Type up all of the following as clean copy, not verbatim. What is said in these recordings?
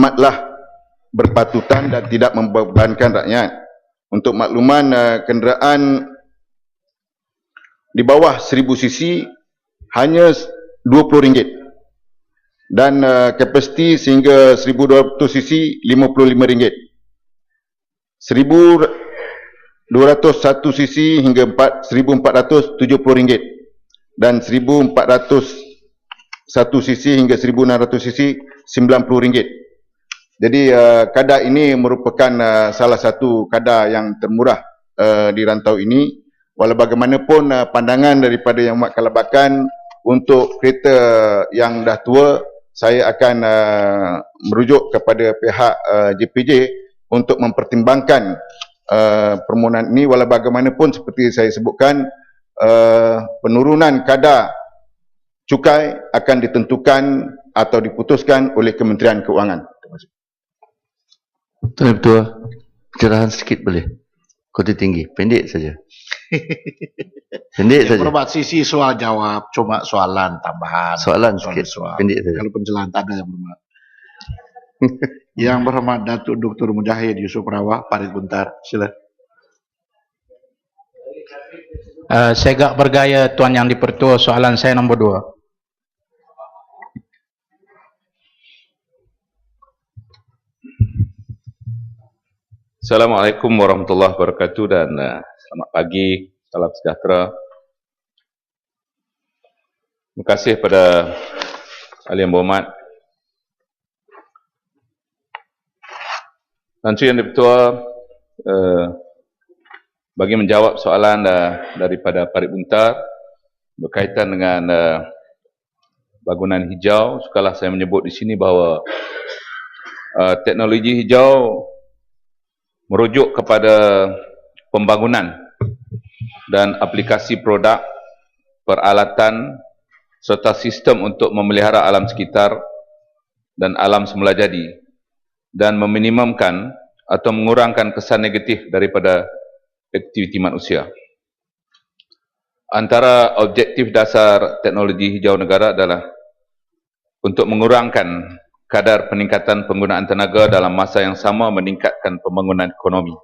amatlah berpatutan dan tidak membebankan rakyat. Untuk makluman, kenderaan di bawah 1000 cc hanya RM20 dan kapasiti sehingga 1200 cc RM55. 1201 cc hingga 1400 RM70 dan 1401 cc hingga 1600 cc RM90. Jadi kadar ini merupakan salah satu kadar yang termurah di rantau ini. Walau bagaimanapun pandangan daripada Yang Amat Kalabakan untuk kereta yang dah tua, saya akan merujuk kepada pihak JPJ untuk mempertimbangkan permohonan ini. Walau bagaimanapun seperti saya sebutkan, penurunan kadar cukai akan ditentukan atau diputuskan oleh Kementerian Keuangan. Terima kasih. Tuan Ketua, pencerahan sedikit boleh? Kota tinggi, pendek saja. Pendek saja. Berhormat sisi soal jawab, cuma soalan tambahan. Soalan sikit, pendek saja. Kalau pencerahan tak ada yang berhormat. Yang berhormat Datuk Dr. Mujahid Yusuf Rawah, Parit Buntar, sila. Saya agak bergaya Tuan Yang Dipertua, soalan saya nombor 2. Assalamualaikum warahmatullahi wabarakatuh dan selamat pagi, salam sejahtera. Terima kasih kepada ahli yang berhormat Tan Sri Yang Dipertua bagi menjawab soalan daripada Parit Buntar berkaitan dengan bangunan hijau. Sukalah saya menyebut di sini bahawa teknologi hijau merujuk kepada pembangunan dan aplikasi produk, peralatan serta sistem untuk memelihara alam sekitar dan alam semula jadi dan meminimumkan atau mengurangkan kesan negatif daripada aktiviti manusia. Antara objektif dasar teknologi hijau negara adalah untuk mengurangkan kadar peningkatan penggunaan tenaga dalam masa yang sama meningkatkan pembangunan ekonomi.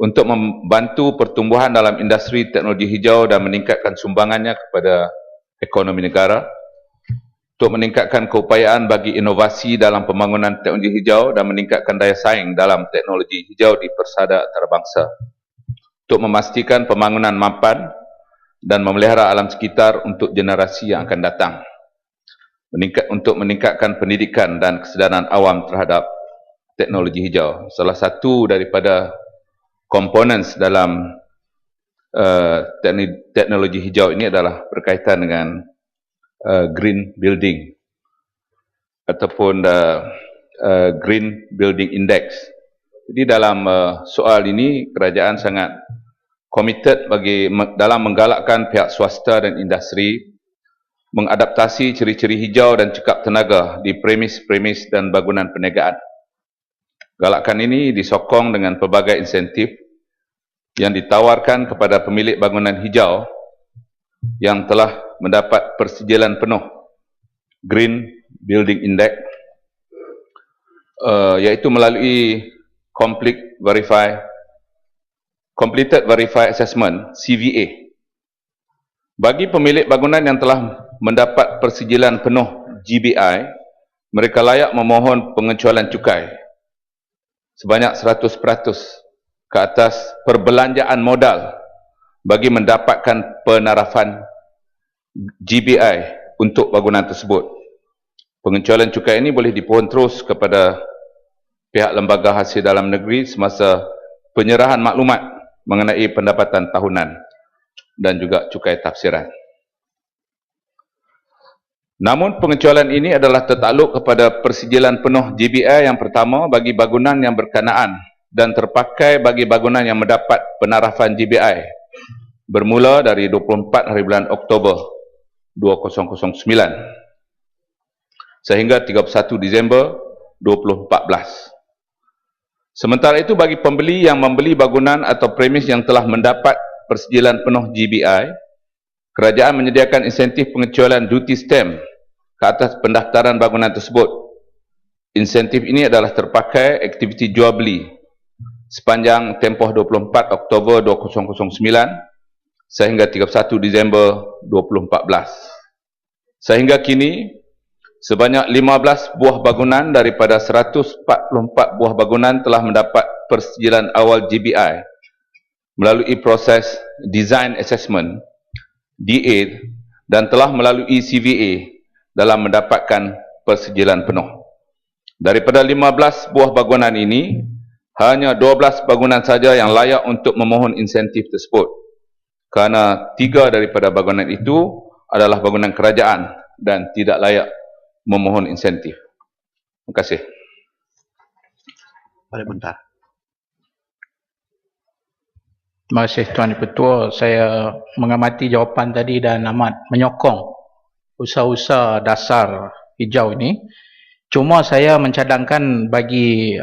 Untuk membantu pertumbuhan dalam industri teknologi hijau dan meningkatkan sumbangannya kepada ekonomi negara. Untuk meningkatkan keupayaan bagi inovasi dalam pembangunan teknologi hijau dan meningkatkan daya saing dalam teknologi hijau di persada antarabangsa. Untuk memastikan pembangunan mapan dan memelihara alam sekitar untuk generasi yang akan datang. Untuk meningkatkan pendidikan dan kesedaran awam terhadap teknologi hijau. Salah satu daripada komponen dalam teknologi hijau ini adalah berkaitan dengan green building ataupun green building index. Jadi dalam soal ini kerajaan sangat komited dalam menggalakkan pihak swasta dan industri mengadaptasi ciri-ciri hijau dan cekap tenaga di premis-premis dan bangunan perniagaan. Galakan ini disokong dengan pelbagai insentif yang ditawarkan kepada pemilik bangunan hijau yang telah mendapat persijilan penuh Green Building Index, iaitu melalui Completed Verified Assessment (CVA). Bagi pemilik bangunan yang telah mendapat persijilan penuh GBI, mereka layak memohon pengecualian cukai sebanyak 100% ke atas perbelanjaan modal bagi mendapatkan penarafan GBI untuk bangunan tersebut. Pengecualian cukai ini boleh dipohon terus kepada pihak lembaga hasil dalam negeri semasa penyerahan maklumat mengenai pendapatan tahunan dan juga cukai tafsiran. Namun pengecualian ini adalah tertakluk kepada persijilan penuh GBI yang pertama bagi bangunan yang berkenaan dan terpakai bagi bangunan yang mendapat penarafan GBI bermula dari 24 hari bulan Oktober 2009 sehingga 31 Disember 2014. Sementara itu bagi pembeli yang membeli bangunan atau premis yang telah mendapat persijilan penuh GBI, kerajaan menyediakan insentif pengecualian duty stamp ke atas pendaftaran bangunan tersebut Insentif ini adalah terpakai aktiviti jual beli sepanjang tempoh 24 Oktober 2009 sehingga 31 Disember 2014. Sehingga kini, sebanyak 15 buah bangunan daripada 144 buah bangunan telah mendapat persetujuan awal GBI melalui proses Design Assessment, DA, dan telah melalui CVA dalam mendapatkan persetujuan penuh. Daripada 15 buah bangunan ini, hanya 12 bangunan saja yang layak untuk memohon insentif tersebut. Kerana 3 daripada bangunan itu adalah bangunan kerajaan dan tidak layak memohon insentif. Terima kasih. Bentar. Terima kasih Tuan Di-Pertua. Saya mengamati jawapan tadi dan amat menyokong usaha-usaha dasar hijau ini. Cuma saya mencadangkan bagi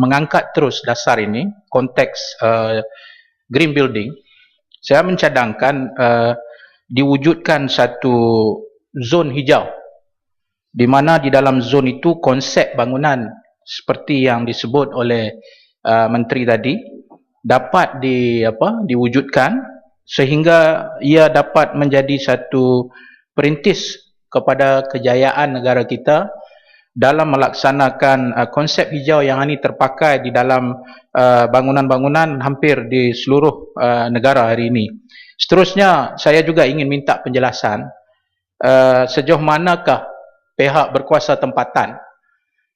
mengangkat terus dasar ini, konteks green building, saya mencadangkan diwujudkan satu zon hijau, di mana di dalam zon itu konsep bangunan seperti yang disebut oleh Menteri tadi dapat diwujudkan sehingga ia dapat menjadi satu perintis kepada kejayaan negara kita dalam melaksanakan konsep hijau yang ini terpakai di dalam bangunan-bangunan hampir di seluruh negara hari ini. Seterusnya, saya juga ingin minta penjelasan sejauh manakah pihak berkuasa tempatan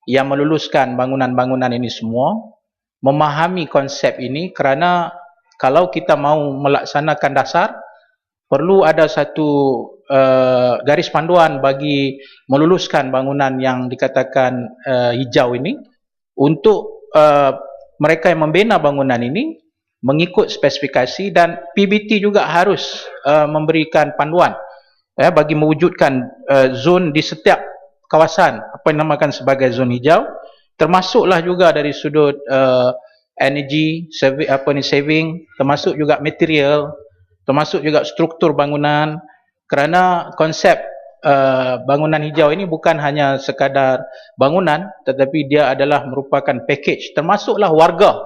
yang meluluskan bangunan-bangunan ini semua memahami konsep ini, kerana kalau kita mahu melaksanakan dasar, perlu ada satu garis panduan bagi meluluskan bangunan yang dikatakan hijau ini untuk mereka yang membina bangunan ini mengikut spesifikasi, dan PBT juga harus memberikan panduan bagi mewujudkan zon di setiap kawasan apa yang dinamakan sebagai zon hijau, termasuklah juga dari sudut energy saving, termasuk juga material, termasuk juga struktur bangunan, kerana konsep bangunan hijau ini bukan hanya sekadar bangunan, tetapi dia adalah merupakan package, termasuklah warga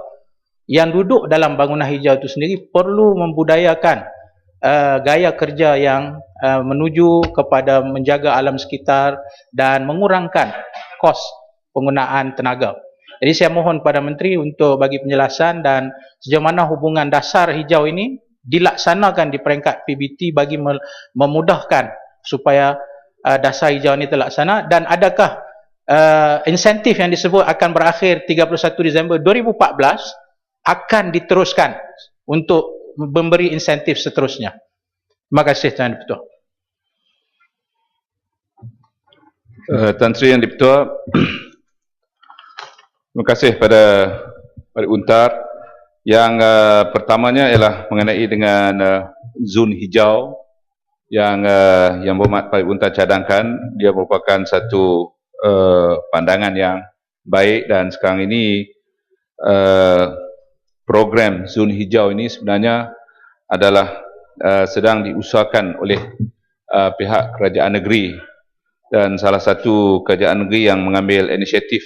yang duduk dalam bangunan hijau itu sendiri perlu membudayakan gaya kerja yang menuju kepada menjaga alam sekitar dan mengurangkan kos penggunaan tenaga. Jadi saya mohon pada Menteri untuk bagi penjelasan dan sejauh mana hubungan dasar hijau ini dilaksanakan di peringkat PBT bagi memudahkan supaya dasar hijau ini terlaksana, dan adakah insentif yang disebut akan berakhir 31 Disember 2014 akan diteruskan untuk memberi insentif seterusnya. Terima kasih Tuan Di-Pertua. Tan Sri Yang Di-Pertua, terima kasih pada Pak Untar. Yang pertamanya ialah mengenai dengan zon hijau yang Berhormat Pak Untar cadangkan. Dia merupakan satu pandangan yang baik, dan sekarang ini program zon hijau ini sebenarnya adalah sedang diusahakan oleh pihak kerajaan negeri, dan salah satu kerajaan negeri yang mengambil inisiatif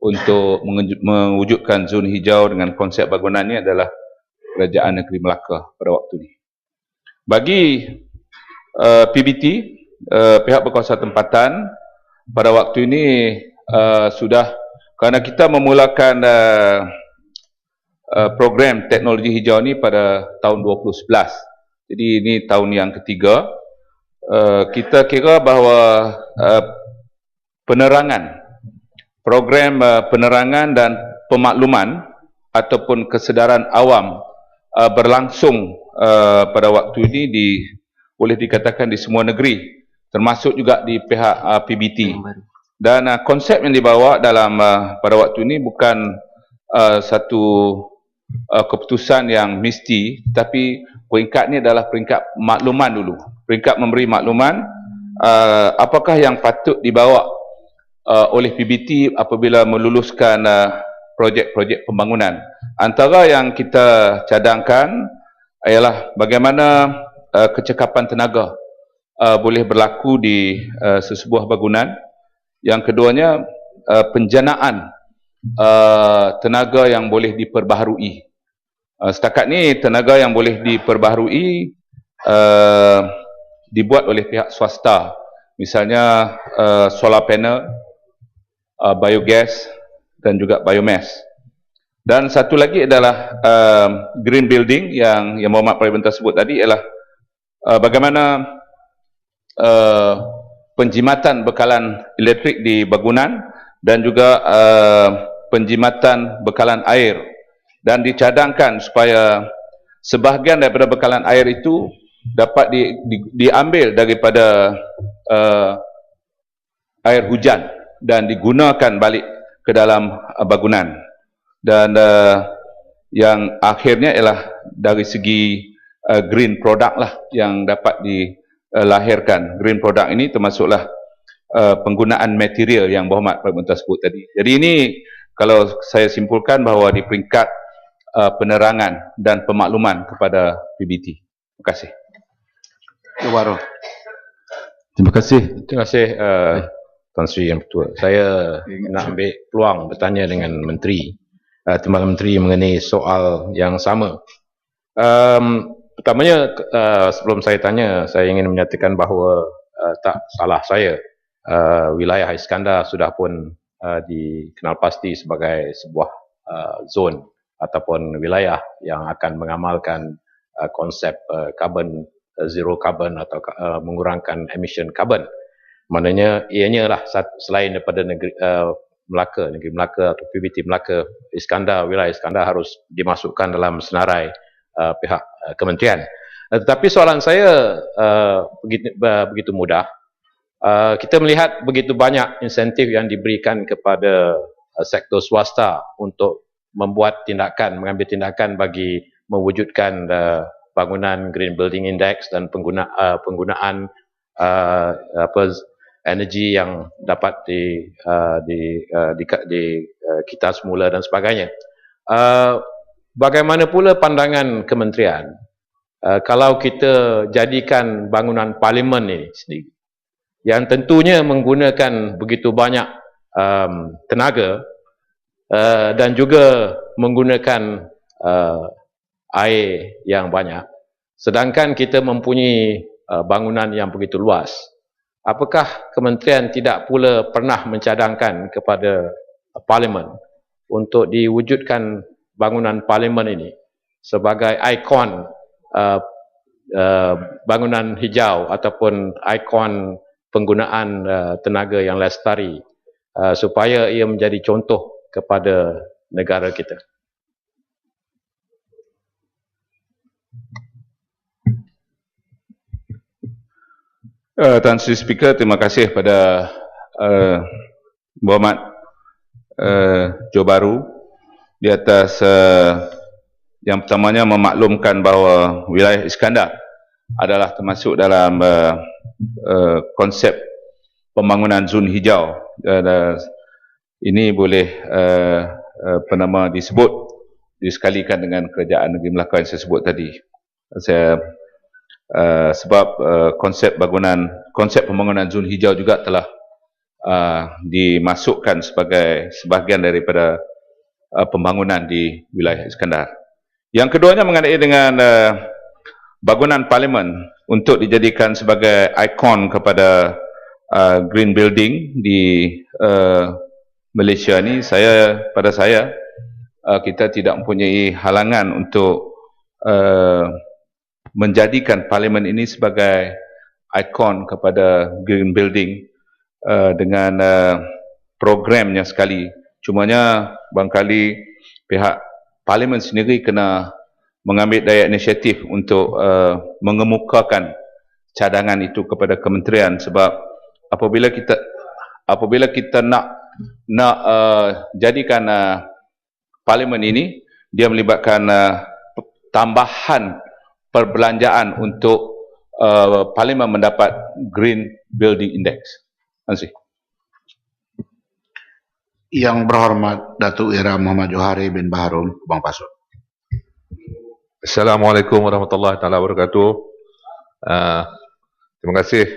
untuk mewujudkan zon hijau dengan konsep bangunan ini adalah Kerajaan Negeri Melaka pada waktu ini. Bagi PBT, pihak berkuasa tempatan pada waktu ini sudah, kerana kita memulakan program teknologi hijau ini pada tahun 2011, jadi ini tahun yang ketiga, kita kira bahawa program penerangan dan pemakluman ataupun kesedaran awam berlangsung pada waktu ini boleh dikatakan di semua negeri, termasuk juga di pihak PBT. Dan konsep yang dibawa dalam pada waktu ini bukan satu keputusan yang mesti, tapi peringkat ini adalah peringkat makluman dulu, peringkat memberi makluman apakah yang patut dibawa oleh PBT apabila meluluskan projek-projek pembangunan. Antara yang kita cadangkan ialah bagaimana kecekapan tenaga boleh berlaku di sesebuah bangunan. Yang keduanya, penjanaan tenaga yang boleh diperbaharui. Setakat ni tenaga yang boleh diperbaharui dibuat oleh pihak swasta, misalnya solar panel, biogas dan juga biomass. Dan satu lagi adalah green building yang Muhammad Parlimen sebut tadi ialah bagaimana penjimatan bekalan elektrik di bangunan dan juga penjimatan bekalan air, dan dicadangkan supaya sebahagian daripada bekalan air itu dapat diambil daripada air hujan dan digunakan balik ke dalam bangunan. Dan yang akhirnya ialah dari segi green product lah yang dapat dilahirkan. Green product ini termasuklah penggunaan material yang Muhammad Parlimen sebut tadi. Jadi ini kalau saya simpulkan bahawa di peringkat penerangan dan pemakluman kepada PBT. Terima kasih. Jawaro. Terima kasih. Terima kasih Tuan Sri Yang Ketua. Saya nak ambil peluang bertanya dengan Menteri, Timbalan Menteri mengenai soal yang sama. Pertamanya, sebelum saya tanya, saya ingin menyatakan bahawa tak salah saya. Wilayah Iskandar sudah pun dikenal pasti sebagai sebuah zon ataupun wilayah yang akan mengamalkan konsep carbon zero carbon atau mengurangkan emission carbon. Maknanya ianya lah selain daripada negeri Melaka, negeri Melaka atau PBT Melaka, wilayah Iskandar harus dimasukkan dalam senarai pihak kementerian. Tetapi soalan saya begitu mudah. Kita melihat begitu banyak insentif yang diberikan kepada sektor swasta untuk mengambil tindakan bagi mewujudkan bangunan Green Building Index dan penggunaan energi yang dapat kita semula dan sebagainya. Bagaimana pula pandangan kementerian kalau kita jadikan bangunan parlimen ini sendiri yang tentunya menggunakan begitu banyak tenaga dan juga menggunakan air yang banyak, sedangkan kita mempunyai bangunan yang begitu luas. Apakah kementerian tidak pula pernah mencadangkan kepada parlimen untuk diwujudkan bangunan parlimen ini sebagai ikon bangunan hijau ataupun ikon penggunaan tenaga yang lestari supaya ia menjadi contoh kepada negara kita? Tuan Sri Speaker, terima kasih pada Muhammad Johor di atas yang pertamanya memaklumkan bahawa wilayah Iskandar adalah termasuk dalam konsep pembangunan zon hijau. Ini boleh disebut disekalikan dengan kerajaan negeri Melaka yang saya sebut tadi. Sebab konsep pembangunan zon hijau juga telah dimasukkan sebagai sebahagian daripada pembangunan di wilayah Iskandar. Yang keduanya mengenai dengan bangunan parlimen untuk dijadikan sebagai ikon kepada green building di Malaysia ni, pada saya kita tidak mempunyai halangan untuk menjadikan parlimen ini sebagai ikon kepada green building dengan programnya sekali. Cumanya barangkali pihak parlimen sendiri kena mengambil daya inisiatif untuk mengemukakan cadangan itu kepada kementerian, sebab apabila kita nak jadikan parlimen ini, dia melibatkan tambahan perbelanjaan untuk parlimen mendapat Green Building Index. Terima kasih. Yang berhormat Datuk Ira Muhammad Johari bin Baharum, Bang Pasut. Assalamualaikum warahmatullahi wabarakatuh. Terima kasih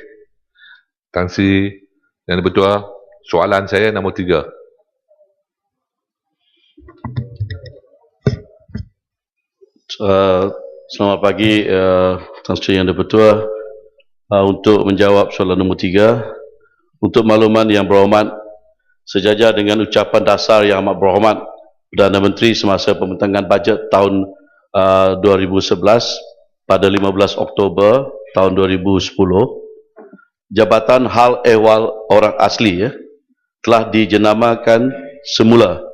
Tan Sri Yang Bertuah, Soalan saya nombor 3. Selamat pagi Tuan Sri Yang Dipertua. Untuk menjawab soalan nombor 3, untuk makluman yang berhormat, sejajar dengan ucapan dasar yang amat berhormat Perdana Menteri semasa pembentangan bajet tahun 2011 pada 15 Oktober tahun 2010, Jabatan Hal Ehwal Orang Asli telah dijenamakan semula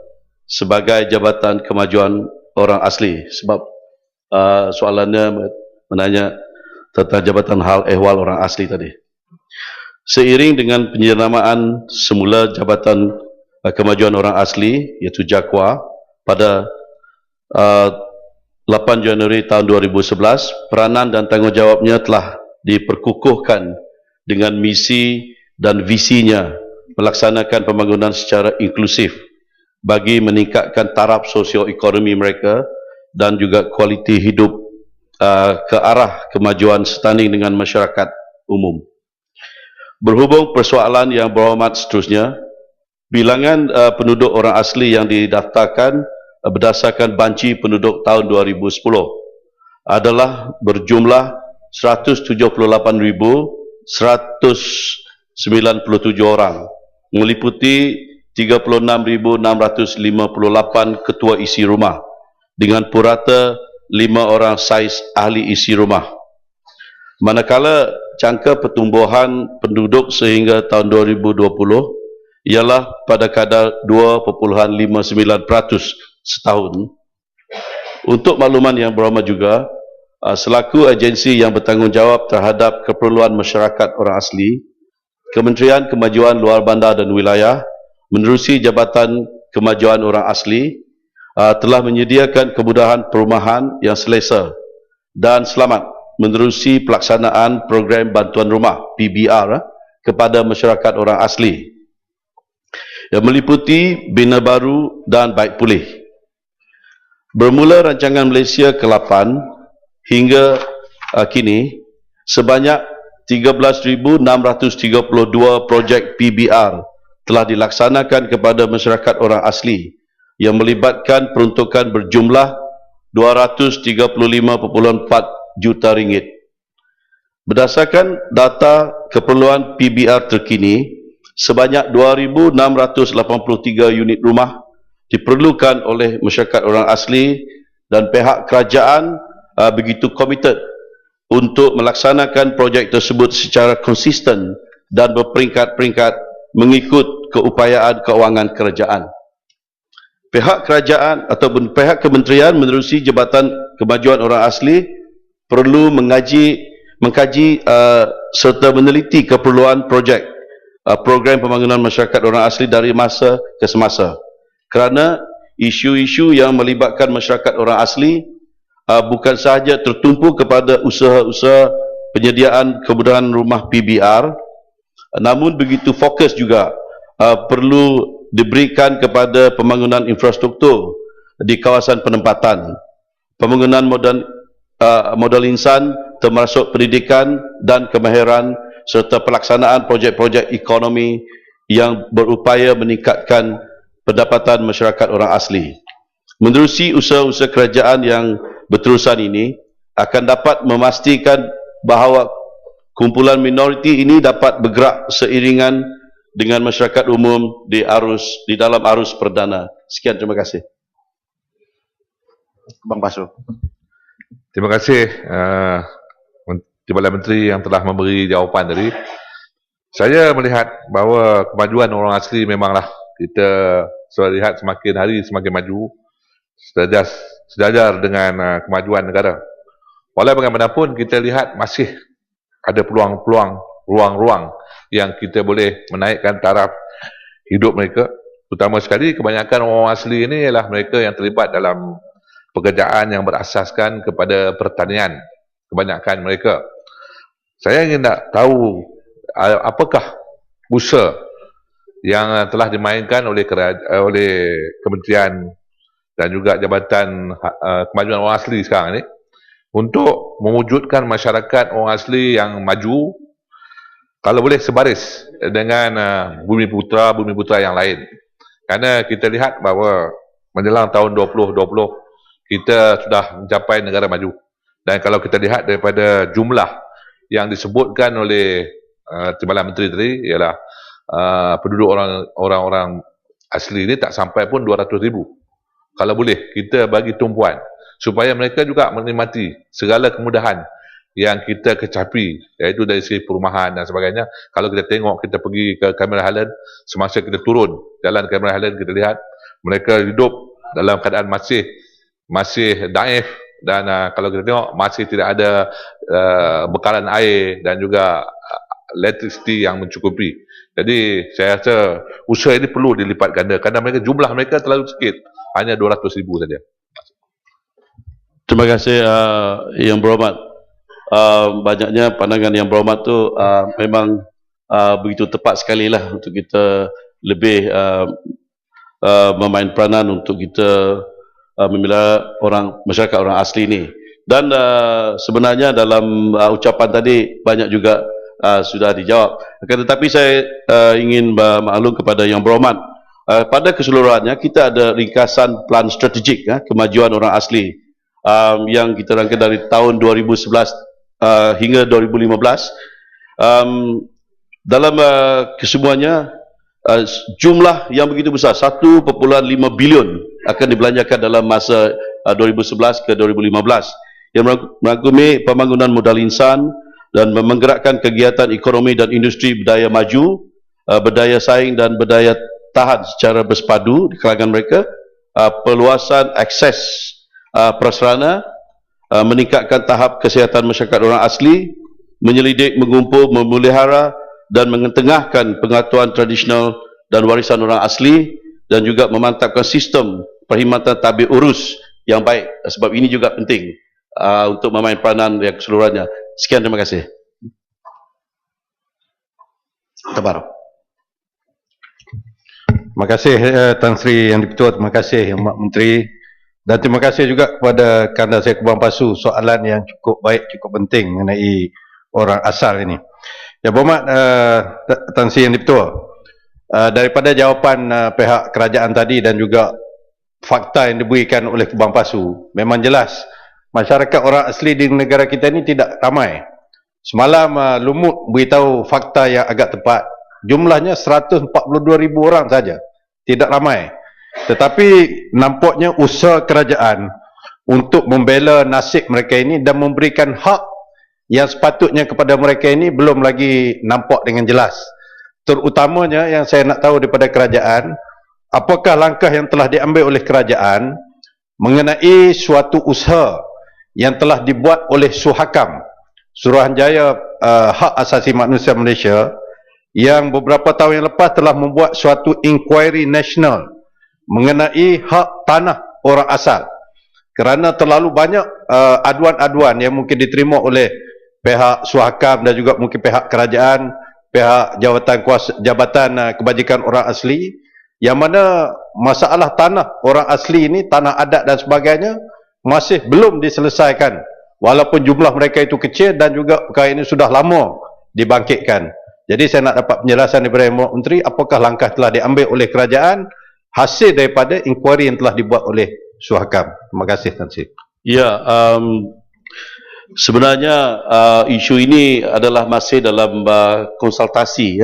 sebagai Jabatan Kemajuan Orang Asli. Sebab soalannya menanya tentang Jabatan Hal Ehwal Orang Asli tadi. Seiring dengan penjenamaan semula Jabatan Kemajuan Orang Asli, iaitu JAKWA, pada 8 Januari tahun 2011, peranan dan tanggungjawabnya telah diperkukuhkan dengan misi dan visinya melaksanakan pembangunan secara inklusif bagi meningkatkan taraf sosioekonomi mereka dan juga kualiti hidup ke arah kemajuan setanding dengan masyarakat umum. Berhubung persoalan yang berhormat seterusnya, bilangan penduduk orang asli yang didaftarkan berdasarkan banci penduduk tahun 2010 adalah berjumlah 178,197 orang, meliputi 36,658 ketua isi rumah dengan purata 5 orang saiz ahli isi rumah. Manakala jangka pertumbuhan penduduk sehingga tahun 2020 ialah pada kadar 2.59% setahun. Untuk makluman yang berhormat juga, selaku agensi yang bertanggungjawab terhadap keperluan masyarakat orang asli, Kementerian Kemajuan Luar Bandar dan Wilayah menerusi Jabatan Kemajuan Orang Asli telah menyediakan kemudahan perumahan yang selesa dan selamat menerusi pelaksanaan program bantuan rumah PBR kepada masyarakat orang asli yang meliputi bina baru dan baik pulih. Bermula rancangan Malaysia ke-8 hingga kini, sebanyak 13,632 projek PBR telah dilaksanakan kepada masyarakat orang asli yang melibatkan peruntukan berjumlah 235.4 juta ringgit. Berdasarkan data keperluan PBR terkini, sebanyak 2,683 unit rumah diperlukan oleh masyarakat orang asli dan pihak kerajaan begitu komited untuk melaksanakan projek tersebut secara konsisten dan berperingkat-peringkat mengikut keupayaan kewangan kerajaan. Pihak kerajaan ataupun pihak kementerian menerusi Jabatan Kemajuan Orang Asli perlu mengkaji serta meneliti keperluan projek program pembangunan masyarakat orang asli dari masa ke semasa. Kerana isu-isu yang melibatkan masyarakat orang asli bukan sahaja tertumpu kepada usaha-usaha penyediaan kemudahan rumah PBR, namun begitu fokus juga perlu diberikan kepada pembangunan infrastruktur di kawasan penempatan, pembangunan modal insan termasuk pendidikan dan kemahiran serta pelaksanaan projek-projek ekonomi yang berupaya meningkatkan pendapatan masyarakat orang asli. Menerusi usaha-usaha kerajaan yang berterusan ini akan dapat memastikan bahawa kumpulan minoriti ini dapat bergerak seiringan dengan masyarakat umum di dalam arus perdana. Sekian, terima kasih. Bang Basu. Terima kasih Timbalan Menteri yang telah memberi jawapan tadi. Saya melihat bahawa kemajuan orang asli memanglah kita sudah lihat semakin hari semakin maju sejajar dengan kemajuan negara. Walau bagaimanapun kita lihat masih ada peluang-peluang, ruang-ruang yang kita boleh menaikkan taraf hidup mereka. Terutama sekali kebanyakan orang asli ini ialah mereka yang terlibat dalam pekerjaan yang berasaskan kepada pertanian. Kebanyakan mereka. Saya ingin nak tahu apakah usaha yang telah dimainkan oleh kementerian dan juga Jabatan Kemajuan Orang Asli sekarang ini untuk mewujudkan masyarakat orang asli yang maju kalau boleh sebaris dengan Bumi Putra yang lain. Kerana kita lihat bahawa menjelang tahun 2020 kita sudah mencapai negara maju. Dan kalau kita lihat daripada jumlah yang disebutkan oleh Timbalan Menteri tadi ialah penduduk orang-orang asli ini tak sampai pun 200,000. Kalau boleh kita bagi tumpuan supaya mereka juga menikmati segala kemudahan yang kita kecapi, iaitu dari segi perumahan dan sebagainya. Kalau kita tengok, kita pergi ke Cameron Highland, semasa kita turun jalan Cameron Highland, kita lihat mereka hidup dalam keadaan masih daif, dan kalau kita tengok masih tidak ada bekalan air dan juga elektrisiti yang mencukupi. Jadi saya rasa usaha ini perlu dilipat ganda kerana jumlah mereka terlalu sikit, hanya 200,000 saja. Terima kasih Yang Berhormat. Banyaknya pandangan Yang Berhormat tu memang begitu tepat sekali lah untuk kita lebih memain peranan untuk kita membela masyarakat orang asli ini. Dan sebenarnya dalam ucapan tadi banyak juga sudah dijawab. Tetapi saya ingin maklum kepada Yang Berhormat, pada keseluruhannya kita ada ringkasan plan strategik kemajuan orang asli yang kita rangka dari tahun 2011 hingga 2015. Dalam kesemuanya jumlah yang begitu besar 1.5 bilion akan dibelanjakan dalam masa 2011 ke 2015 yang merangkumi pembangunan modal insan dan menggerakkan kegiatan ekonomi dan industri berdaya maju, berdaya saing dan berdaya tahan secara bersepadu di kalangan mereka, perluasan akses prasarana, meningkatkan tahap kesihatan masyarakat orang asli, menyelidik, mengumpul, memelihara dan mengetengahkan pengetahuan tradisional dan warisan orang asli, dan juga memantapkan sistem perkhidmatan tabir urus yang baik. Sebab ini juga penting untuk memain peranan yang keseluruhannya. Sekian, terima kasih. Tabarok. Terima kasih Tan Sri Yang Di-Pertua, terima kasih Yang Menteri, dan terima kasih juga kepada Kanda saya Kubang Pasu, soalan yang cukup baik, cukup penting mengenai orang asal ini. Yang Berhormat Tan Sri Yang Di-Pertua, daripada jawapan pihak kerajaan tadi dan juga fakta yang diberikan oleh Kubang Pasu, memang jelas masyarakat orang asli di negara kita ini tidak ramai. Semalam Lumut beritahu fakta yang agak tepat, jumlahnya 142,000 orang saja, tidak ramai. Tetapi nampaknya usaha kerajaan untuk membela nasib mereka ini dan memberikan hak yang sepatutnya kepada mereka ini belum lagi nampak dengan jelas. Terutamanya yang saya nak tahu daripada kerajaan, apakah langkah yang telah diambil oleh kerajaan mengenai suatu usaha yang telah dibuat oleh Suhakam, Suruhanjaya Hak Asasi Manusia Malaysia, yang beberapa tahun yang lepas telah membuat suatu inquiry nasional mengenai hak tanah orang asal. Kerana terlalu banyak aduan-aduan yang mungkin diterima oleh pihak Suhakam dan juga mungkin pihak kerajaan, pihak Jabatan Kebajikan Orang Asli, yang mana masalah tanah orang asli ini, tanah adat dan sebagainya, masih belum diselesaikan. Walaupun jumlah mereka itu kecil dan juga perkara ini sudah lama dibangkitkan. Jadi saya nak dapat penjelasan daripada Yang Menteri, apakah langkah telah diambil oleh kerajaan hasil daripada inkuari yang telah dibuat oleh Suhakam. Terima kasih Tan Sri. Ya, sebenarnya isu ini adalah masih dalam konsultasi,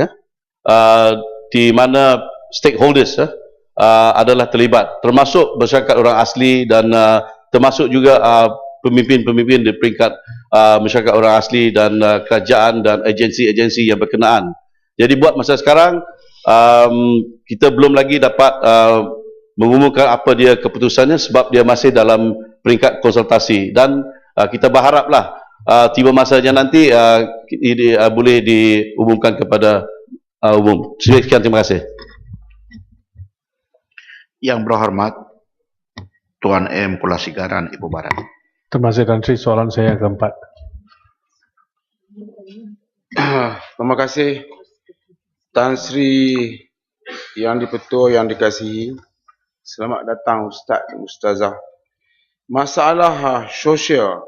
di mana stakeholders adalah terlibat, termasuk masyarakat orang asli dan termasuk juga pemimpin-pemimpin di peringkat masyarakat orang asli dan kerajaan dan agensi-agensi yang berkenaan. Jadi buat masa sekarang kita belum lagi dapat mengumumkan apa dia keputusannya sebab dia masih dalam peringkat konsultasi, dan kita berharaplah tiba masanya nanti boleh diumumkan kepada umum. Sekian, terima kasih. Yang berhormat Tuan M. Kulasigaran, Ibu Barat. Terima kasih Tan Sri. Soalan saya yang keempat. Terima kasih Tan Sri Yang Di-Pertua yang dikasihi. Selamat datang Ustaz dan Ustazah. Masalah sosial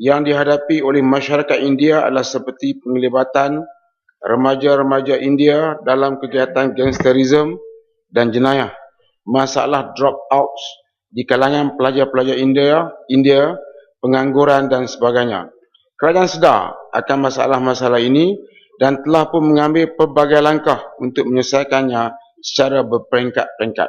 yang dihadapi oleh masyarakat India adalah seperti penglibatan remaja-remaja India dalam kegiatan gangsterisme dan jenayah, masalah drop-outs di kalangan pelajar-pelajar India, pengangguran dan sebagainya. Kerajaan sedar akan masalah-masalah ini dan telah pun mengambil pelbagai langkah untuk menyelesaikannya secara berperingkat-peringkat.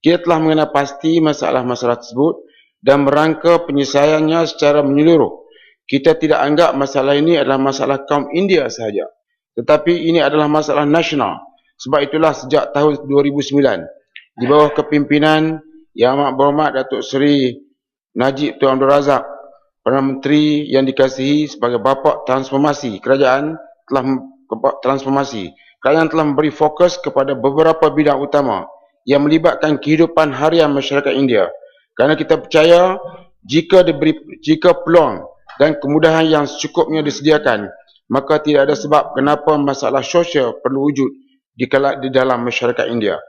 Kita telah mengenal pasti masalah-masalah tersebut dan merangka penyelesaiannya secara menyeluruh. Kita tidak anggap masalah ini adalah masalah kaum India sahaja, tetapi ini adalah masalah nasional. Sebab itulah sejak tahun 2009, di bawah kepimpinan Yang Amat Berhormat Datuk Seri Najib Tun Abdul Razak, Perdana Menteri yang dikasihi sebagai bapa transformasi, kerajaan telah memberi fokus kepada beberapa bidang utama yang melibatkan kehidupan harian masyarakat India. Kerana kita percaya jika peluang dan kemudahan yang secukupnya disediakan, maka tidak ada sebab kenapa masalah sosial perlu wujud di dalam masyarakat India.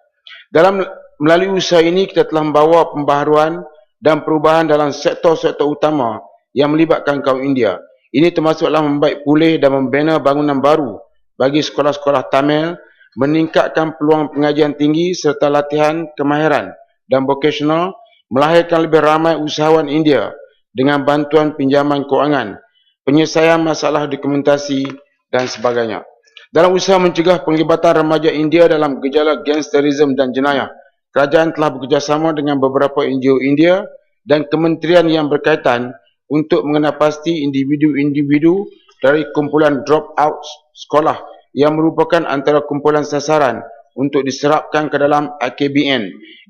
Melalui usaha ini, kita telah membawa pembaharuan dan perubahan dalam sektor-sektor utama yang melibatkan kaum India. Ini termasuklah membaik pulih dan membina bangunan baru bagi sekolah-sekolah Tamil, meningkatkan peluang pengajian tinggi serta latihan kemahiran dan vocational, melahirkan lebih ramai usahawan India dengan bantuan pinjaman kewangan, penyelesaian masalah dokumentasi dan sebagainya. Dalam usaha mencegah penglibatan remaja India dalam gejala gangsterisme dan jenayah, kerajaan telah bekerjasama dengan beberapa NGO India dan kementerian yang berkaitan untuk mengenal pasti individu-individu dari kumpulan drop-out sekolah yang merupakan antara kumpulan sasaran untuk diserapkan ke dalam IKBN,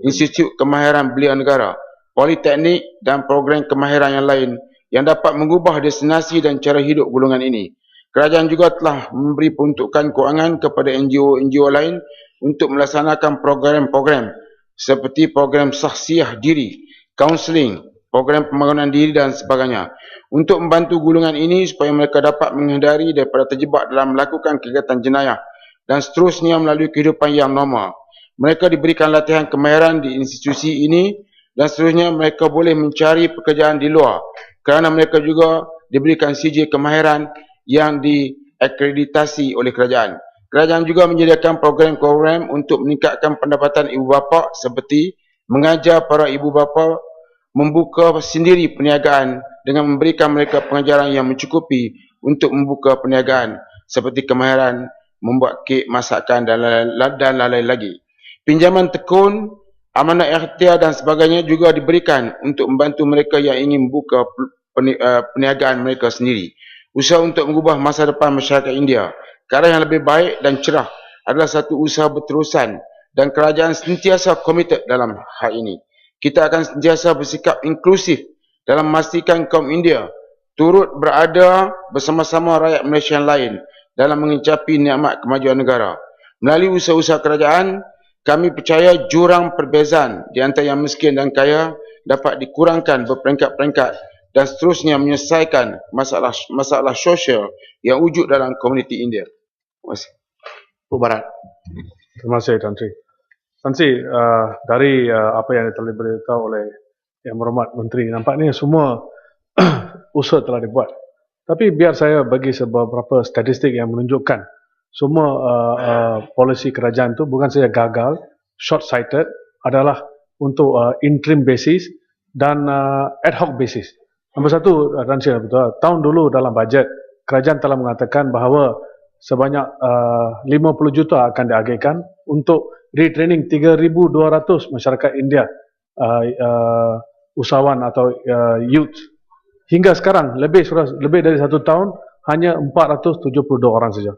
Institut Kemahiran Belia Negara, politeknik dan program kemahiran yang lain yang dapat mengubah destinasi dan cara hidup golongan ini. Kerajaan juga telah memberi peruntukan kewangan kepada NGO-NGO lain untuk melaksanakan program-program seperti program sahsiah diri, kaunseling, program pembangunan diri dan sebagainya untuk membantu golongan ini supaya mereka dapat menghindari daripada terjebak dalam melakukan kegiatan jenayah dan seterusnya melalui kehidupan yang normal. Mereka diberikan latihan kemahiran di institusi ini dan seterusnya mereka boleh mencari pekerjaan di luar kerana mereka juga diberikan CJ kemahiran yang diakreditasi oleh kerajaan. Kerajaan juga menyediakan program-program untuk meningkatkan pendapatan ibu bapa seperti mengajar para ibu bapa membuka sendiri perniagaan dengan memberikan mereka pengajaran yang mencukupi untuk membuka perniagaan seperti kemahiran membuat kek, masakan dan lain-lain lagi. Pinjaman tekun, amanah ikhtiar dan sebagainya juga diberikan untuk membantu mereka yang ingin membuka perniagaan mereka sendiri. Usaha untuk mengubah masa depan masyarakat India ke arah yang lebih baik dan cerah adalah satu usaha berterusan dan kerajaan sentiasa komited dalam hal ini. Kita akan sentiasa bersikap inklusif dalam memastikan kaum India turut berada bersama-sama rakyat Malaysia yang lain dalam mencapai nikmat kemajuan negara. Melalui usaha-usaha kerajaan, kami percaya jurang perbezaan di antara yang miskin dan kaya dapat dikurangkan berperingkat-peringkat dan seterusnya menyelesaikan masalah sosial yang wujud dalam komuniti India. Terima kasih. Pak Barat. Terima kasih, Tan Sri. Tan Sri, dari apa yang telah diberitahu oleh Yang Berhormat Menteri, nampaknya semua usaha telah dibuat. Tapi biar saya bagi beberapa statistik yang menunjukkan semua polisi kerajaan itu bukan saja gagal, short-sighted, adalah untuk interim basis dan ad hoc basis. Nombor satu, Tan Sri, betul, tahun dulu dalam bajet, kerajaan telah mengatakan bahawa sebanyak 50 juta akan diagihkan untuk retraining 3,200 masyarakat India, usahawan atau youth. Hingga sekarang, lebih dari 1 tahun, hanya 472 orang saja.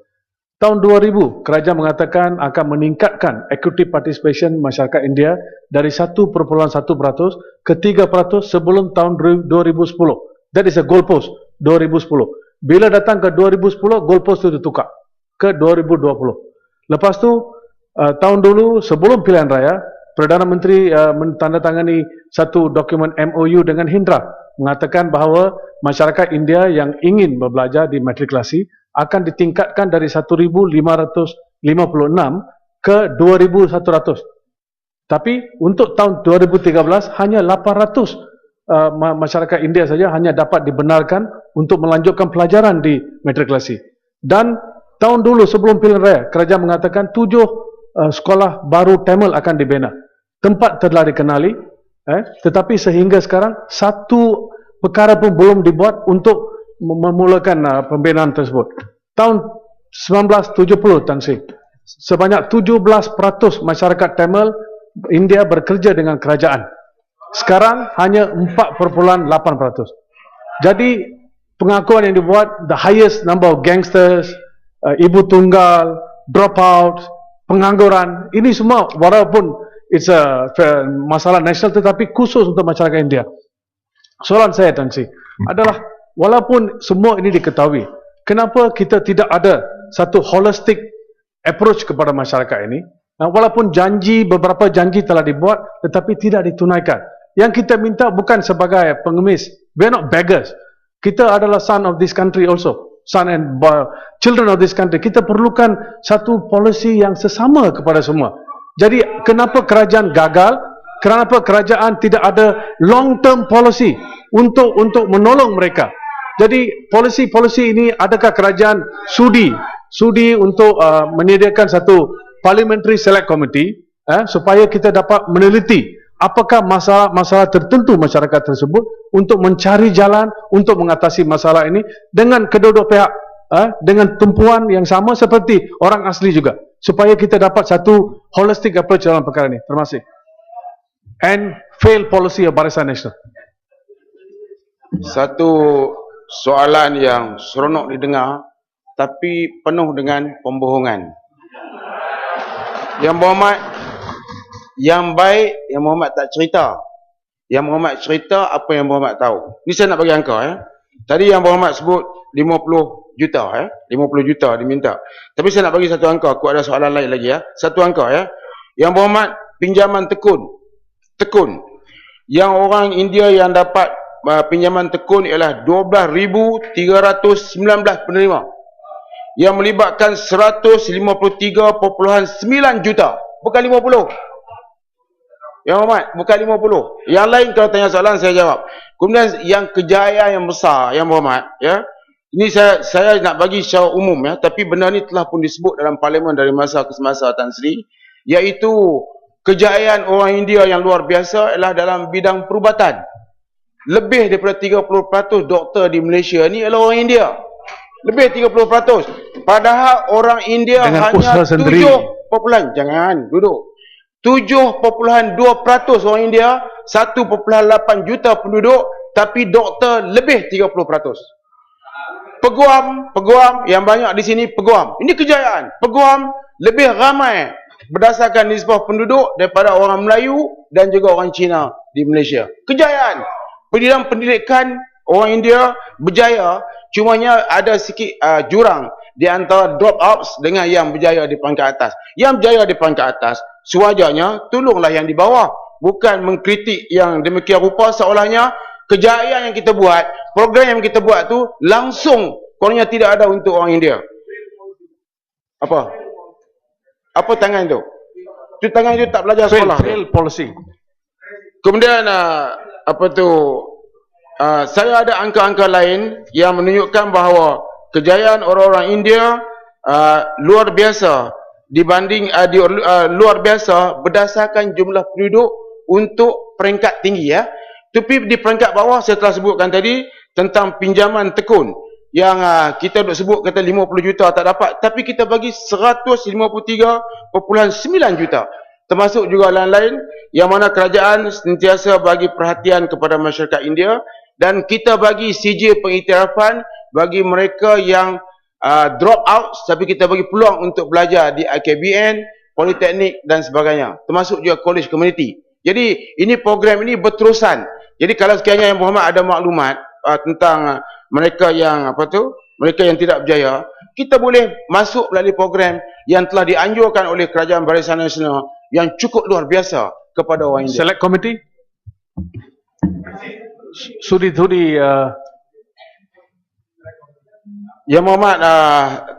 Tahun 2000, kerajaan mengatakan akan meningkatkan equity participation masyarakat India dari 1.1% ke 3% sebelum tahun 2010. That is a goalpost, 2010. Bila datang ke 2010, goalpost itu ditukar ke 2020. Lepas tu, tahun dulu sebelum pilihan raya, Perdana Menteri menandatangani satu dokumen MOU dengan Hindra mengatakan bahawa masyarakat India yang ingin berbelajar di matrikulasi akan ditingkatkan dari 1,556 ke 2,100. Tapi untuk tahun 2013 hanya 800 masyarakat India saja hanya dapat dibenarkan untuk melanjutkan pelajaran di matrikulasi. Dan Tahun dulu sebelum pilihan raya, kerajaan mengatakan 7 sekolah baru Tamil akan dibina. Tempat telah dikenali, tetapi sehingga sekarang satu perkara pun belum dibuat untuk memulakan pembinaan tersebut. Tahun 1970, Tan Sri, sebanyak 17% masyarakat Tamil India bekerja dengan kerajaan. Sekarang hanya 4.8%. Jadi pengakuan yang dibuat, the highest number of gangsters, ibu tunggal, dropout, pengangguran, ini semua walaupun it's a masalah nasional tetapi khusus untuk masyarakat India. Soalan saya, Tan Sri, adalah walaupun semua ini diketahui, kenapa kita tidak ada satu holistic approach kepada masyarakat ini? Walaupun beberapa janji telah dibuat tetapi tidak ditunaikan. Yang kita minta bukan sebagai pengemis. We are not beggars. Kita adalah son of this country also. Son and children of this country. Kita perlukan satu polisi yang sesama kepada semua. Jadi kenapa kerajaan gagal? Kenapa kerajaan tidak ada long term policy untuk menolong mereka? Jadi polisi-polisi ini, adakah kerajaan sudi untuk menyediakan satu parliamentary select committee supaya kita dapat meneliti apakah masalah tertentu masyarakat tersebut untuk mencari jalan untuk mengatasi masalah ini dengan kedua-dua pihak, dengan tumpuan yang sama seperti orang asli juga, supaya kita dapat satu holistic approach dalam perkara ini. Terima kasih. And fail policy of Barisan Nasional. Satu soalan yang seronok didengar tapi penuh dengan pembohongan. Yang Muhammad, yang baik, yang Muhammad tak cerita. Yang Muhammad cerita apa yang Muhammad tahu. Ni saya nak bagi angka. Tadi yang Muhammad sebut 50 juta. 50 juta diminta. Tapi saya nak bagi satu angka. Aku ada soalan lain lagi. Satu angka. Yang Muhammad pinjaman tekun. Yang orang India yang dapat pinjaman tekun ialah 12,319 penerima. Yang melibatkan 153.9 juta. Bukan 50. Yang Muhammad, bukan 50. Yang lain kalau tanya soalan saya jawab. Kemudian yang kejayaan yang besar yang Muhammad, ini saya nak bagi secara umum tapi benda ni telah pun disebut dalam parlimen dari masa ke semasa, Tan Sri, iaitu kejayaan orang India yang luar biasa ialah dalam bidang perubatan. Lebih daripada 30% doktor di Malaysia ni adalah orang India. Lebih 30%. Padahal orang India dengan hanya 7%. Jangan duduk. 7.2% orang India, 1.8 juta penduduk, tapi doktor lebih 30%. Peguam yang banyak di sini peguam. Ini kejayaan. Peguam lebih ramai berdasarkan nisbah penduduk daripada orang Melayu dan juga orang Cina di Malaysia. Kejayaan. Pendidikan orang India berjaya, cumanya ada sikit jurang di antara dropouts dengan yang berjaya di peringkat atas. Yang berjaya di peringkat atas, sewajarnya tolonglah yang di bawah, bukan mengkritik yang demikian rupa seolahnya kejayaan yang kita buat, program yang kita buat tu langsung kononnya tidak ada untuk orang India. Apa tangan tu? Tu tangan tu tak belajar sekolah. Fail policy. Kemudian saya ada angka-angka lain yang menunjukkan bahawa kejayaan orang-orang India luar biasa dibanding luar biasa berdasarkan jumlah penduduk untuk peringkat tinggi Tapi di peringkat bawah saya telah sebutkan tadi tentang pinjaman tekun yang kita duk sebut kata 50 juta tak dapat, tapi kita bagi 153.9 juta. Termasuk juga lain-lain yang mana kerajaan sentiasa bagi perhatian kepada masyarakat India, dan kita bagi CJ pengiktirafan bagi mereka yang drop out, tapi kita bagi peluang untuk belajar di IKBN, Politeknik dan sebagainya, termasuk juga college community. Jadi ini program ini berterusan. Jadi kalau sekiranya yang Muhammad ada maklumat tentang mereka yang mereka yang tidak berjaya, kita boleh masuk melalui program yang telah dianjurkan oleh Kerajaan Barisan Nasional yang cukup luar biasa kepada orang India. Select committee sudi Yang Muhammad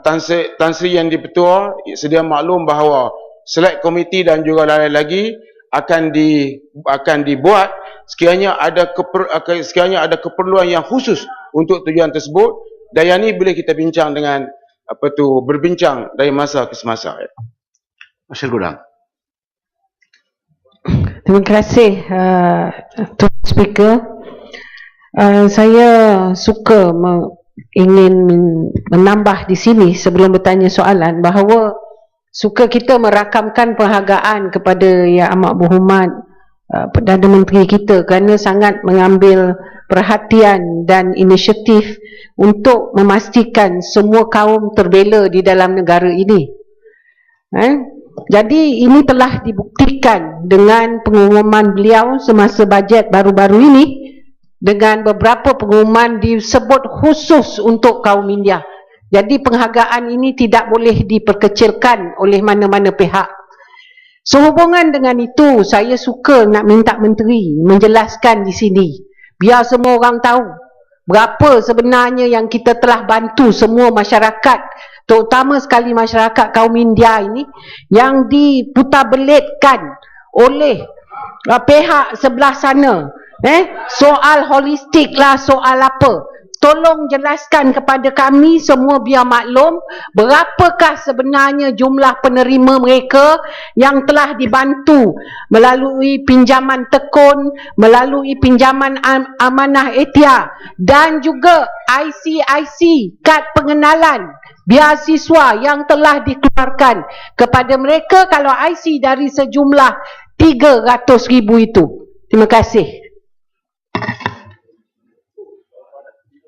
Tan Sri yang di-Pertua sedia maklum bahawa select committee dan juga lain lagi akan dibuat sekiranya ada keperluan yang khusus untuk tujuan tersebut, dan yang ini boleh kita bincang dengan berbincang dari masa ke semasa. Hasil Gudang. Terima kasih Tuan Speaker. Saya suka ingin menambah di sini sebelum bertanya soalan bahawa suka kita merakamkan penghargaan kepada Yang Amat Berhormat Perdana Menteri kita kerana sangat mengambil perhatian dan inisiatif untuk memastikan semua kaum terbela di dalam negara ini. Jadi ini telah dibuktikan dengan pengumuman beliau semasa bajet baru-baru ini dengan beberapa pengumuman disebut khusus untuk kaum India. Jadi penghargaan ini tidak boleh diperkecilkan oleh mana-mana pihak. Sehubungan dengan itu, saya suka nak minta menteri menjelaskan di sini. Biar semua orang tahu berapa sebenarnya yang kita telah bantu semua masyarakat, terutama sekali masyarakat kaum India ini yang diputarbelitkan oleh pihak sebelah sana. Soal holistik lah, soal apa. Tolong jelaskan kepada kami semua biar maklum berapakah sebenarnya jumlah penerima mereka yang telah dibantu melalui pinjaman tekun, melalui pinjaman amanah Etia dan juga IC kad pengenalan beasiswa yang telah dikeluarkan kepada mereka kalau IC dari sejumlah 300,000 itu. Terima kasih.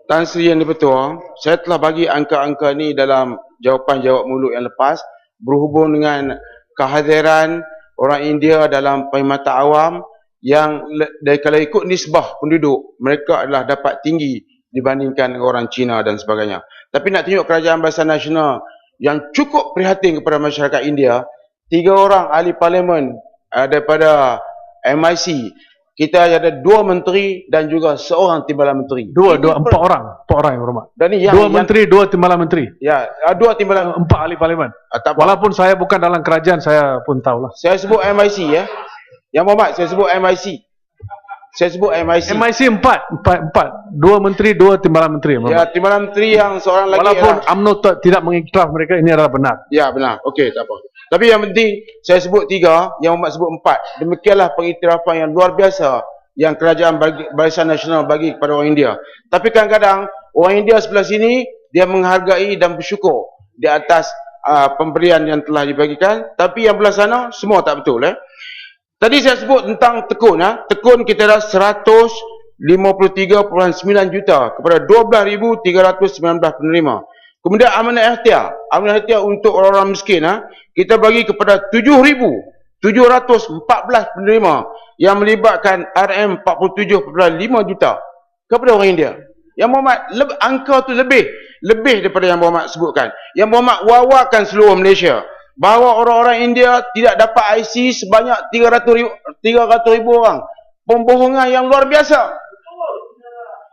Tan Sri Yang Di-Pertua, saya telah bagi angka-angka ni dalam jawapan jawab mulut yang lepas berhubung dengan kehadiran orang India dalam perkhidmatan awam yang kalau ikut nisbah penduduk mereka adalah dapat tinggi dibandingkan orang Cina dan sebagainya. Tapi nak tunjuk Kerajaan Barisan Nasional yang cukup prihatin kepada masyarakat India, 3 orang ahli parlimen daripada MIC. Kita ada 2 menteri dan juga seorang timbalan menteri. 4 orang yang berhormat. Dan ni 2 menteri, 2 timbalan menteri. Ya, 2 timbalan, 4 ahli parlimen. Walaupun saya bukan dalam kerajaan, saya pun tahulah. Saya sebut MIC ya. Yang berhormat, saya sebut MIC. Saya sebut MIC. MIC 4. 2 menteri, 2 timbalan menteri. Ya, timbalan menteri yang seorang lagi. Walaupun UMNO tidak mengiktiraf mereka, ini adalah benar. Ya, benar. Okey, tak apa. Tapi yang penting, saya sebut 3, yang Umat sebut 4. Demikianlah pengiktirafan yang luar biasa yang Kerajaan Barisan Nasional bagi kepada orang India. Tapi kadang-kadang, orang India sebelah sini, dia menghargai dan bersyukur di atas pemberian yang telah dibagikan. Tapi yang belah sana, semua tak betul. Tadi saya sebut tentang tekun. Tekun kita dah 153.9 juta kepada 12,319 penerima. Kemudian amanah ikhtiar. Amanah ikhtiar untuk orang-orang miskin. Kita bagi kepada 7,714 penerima yang melibatkan RM47.5 juta kepada orang India. Yang Muhammad, angka tu lebih daripada yang Muhammad sebutkan. Yang Muhammad wawakan seluruh Malaysia bahawa orang-orang India tidak dapat IC sebanyak 300,000 orang. Pembohongan yang luar biasa.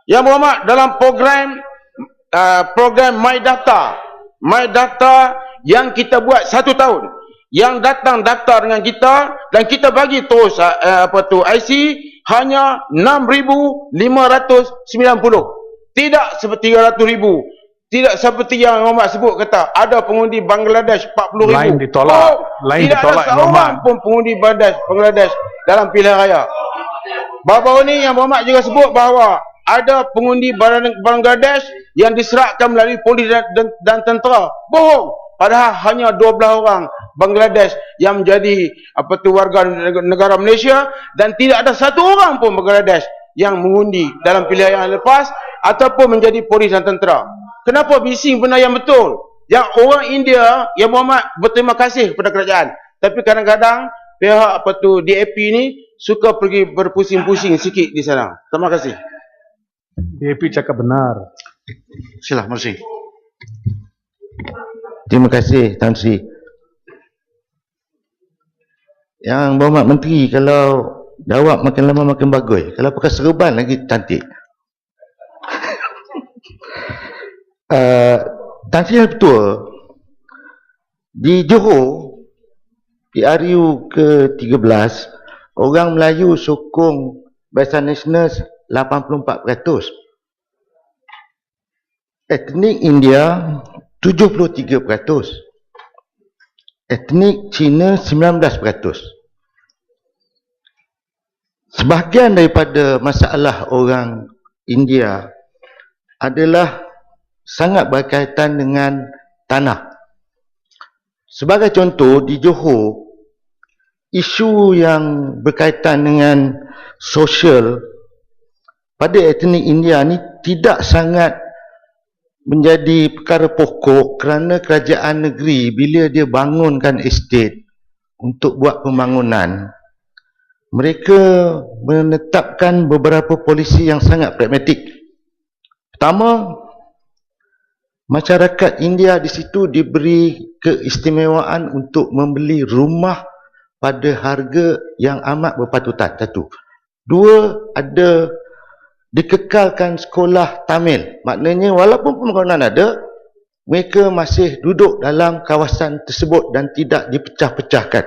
Yang Muhammad dalam program My Data yang kita buat 1 tahun, yang datang daftar dengan kita dan kita bagi terus IC hanya 6,590. Tidak seperti 300,000. Tidak seperti yang Muhammad sebut kata ada pengundi Bangladesh 40,000. Lain ditolak. Tidak ada seorang pun pengundi Bangladesh dalam pilihan raya. Baru-baru ni yang Muhammad juga sebut bahawa ada pengundi Bangladesh yang diserahkan melalui polis dan tentera. Bohong. Padahal hanya 12 orang Bangladesh yang menjadi warga negara Malaysia dan tidak ada satu orang pun Bangladesh yang mengundi dalam pilihan yang lepas ataupun menjadi polis dan tentera. Kenapa bising benda yang betul? Yang orang India, yang Muhammad berterima kasih kepada kerajaan. Tapi kadang-kadang pihak DAP ni suka pergi berpusing-pusing sikit di sana. Terima kasih. DAP cakap benar. Silah, Mersi. Terima kasih, Tan Sri. Yang berhormat menteri, kalau jawab makin lama makin bagus. Kalau pakai serban lagi cantik. Tan Sri yang betul. Di Johor, di RU ke-13, orang Melayu sokong Barisan Nasional 84%. Etnik India 73%. Etnik Cina 19%. Sebahagian daripada masalah orang India adalah sangat berkaitan dengan tanah. Sebagai contoh, di Johor, isu yang berkaitan dengan sosial pada etnik India ni tidak sangat menjadi perkara pokok kerana kerajaan negeri bila dia bangunkan estate untuk buat pembangunan, mereka menetapkan beberapa polisi yang sangat pragmatik. Pertama, masyarakat India di situ diberi keistimewaan untuk membeli rumah pada harga yang amat berpatutan. Satu. Dua, ada dikekalkan sekolah Tamil. Maknanya walaupun pembangunan ada, mereka masih duduk dalam kawasan tersebut dan tidak dipecah-pecahkan.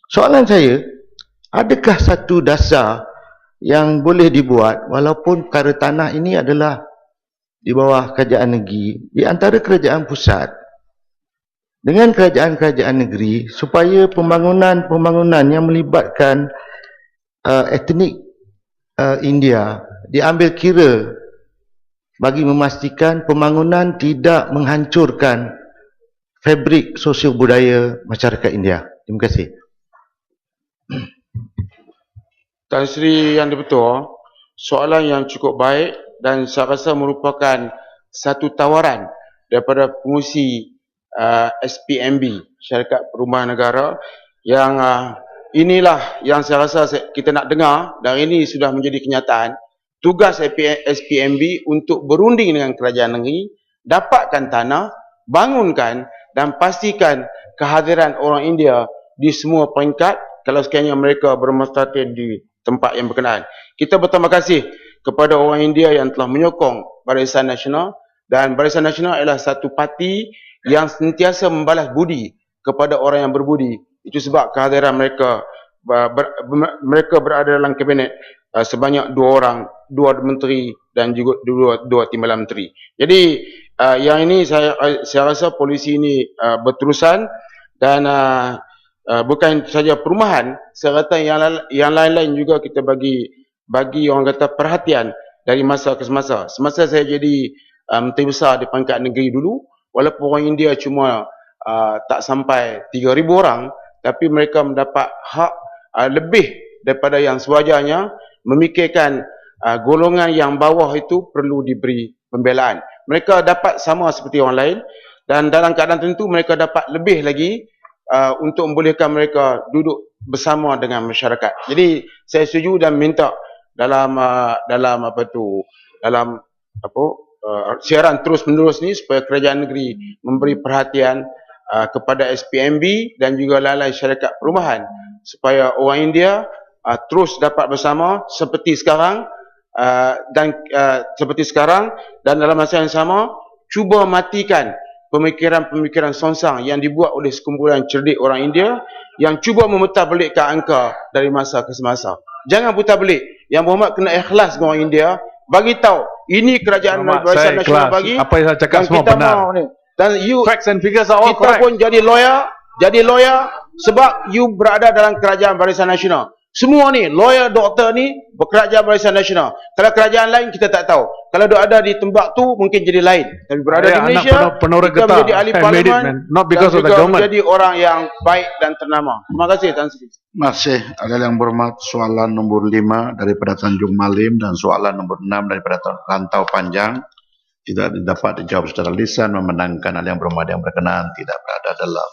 Soalan saya, adakah satu dasar yang boleh dibuat walaupun perkara tanah ini adalah di bawah kerajaan negeri, di antara kerajaan pusat dengan kerajaan-kerajaan negeri, supaya pembangunan-pembangunan yang melibatkan etnik India diambil kira bagi memastikan pembangunan tidak menghancurkan fabrik sosial budaya masyarakat India. Terima kasih. Tan Sri Yang di-Pertua, soalan yang cukup baik dan saya rasa merupakan satu tawaran daripada pengurusi SPMB, Syarikat Perumahan Negara, yang inilah yang saya rasa kita nak dengar dan ini sudah menjadi kenyataan. Tugas SPMB untuk berunding dengan kerajaan negeri, dapatkan tanah, bangunkan dan pastikan kehadiran orang India di semua peringkat kalau sekiranya mereka bermustaqil di tempat yang berkenaan. Kita berterima kasih kepada orang India yang telah menyokong Barisan Nasional, dan Barisan Nasional adalah satu parti yang sentiasa membalas budi kepada orang yang berbudi. Itu sebab kehadiran mereka mereka berada dalam kabinet sebanyak 2 orang, 2 menteri dan juga 2 timbalan menteri. Jadi yang ini saya rasa polisi ini berterusan dan bukan saja perumahan, serta yang lain-lain juga kita bagi orang kata perhatian dari masa ke semasa. Semasa saya jadi menteri besar di peringkat negeri dulu, walaupun orang India cuma tak sampai 3,000 orang, tapi mereka mendapat hak lebih daripada yang sewajarnya, memikirkan golongan yang bawah itu perlu diberi pembelaan. Mereka dapat sama seperti orang lain dan dalam keadaan tertentu mereka dapat lebih lagi untuk membolehkan mereka duduk bersama dengan masyarakat. Jadi saya setuju dan minta dalam siaran terus-menerus ni supaya kerajaan negeri memberi perhatian kepada SPMB dan juga lain-lain syarikat perumahan supaya orang India terus dapat bersama seperti sekarang dan dalam masa yang sama cuba matikan pemikiran-pemikiran songsang yang dibuat oleh sekumpulan cerdik orang India yang cuba memutarbalikkan angka dari masa ke semasa. Jangan putarbelik. Yang berhormat kena ikhlas dengan orang India, bagi tahu ini kerajaan Barisan Nasional bagi. Apa yang saya cakap semua benar. Dan facts and figures are all kita correct. pun jadi lawyer sebab you berada dalam kerajaan Barisan Nasional. Semua ni, lawyer, doktor ni bekerja Barisan Nasional. Kalau kerajaan lain kita tak tahu. Kalau dia ada di tempat tu mungkin jadi lain. Tapi berada di Malaysia, kita menjadi ahli parlimen dan juga menjadi orang yang baik dan ternama. Terima kasih Tan Sri. Masih ada yang berhormat soalan nombor 5 daripada Tanjung Malim dan soalan nombor 6 daripada Rantau Panjang tidak dapat dijawab secara lisan memandangkan hal yang berhormat yang berkenaan tidak berada dalam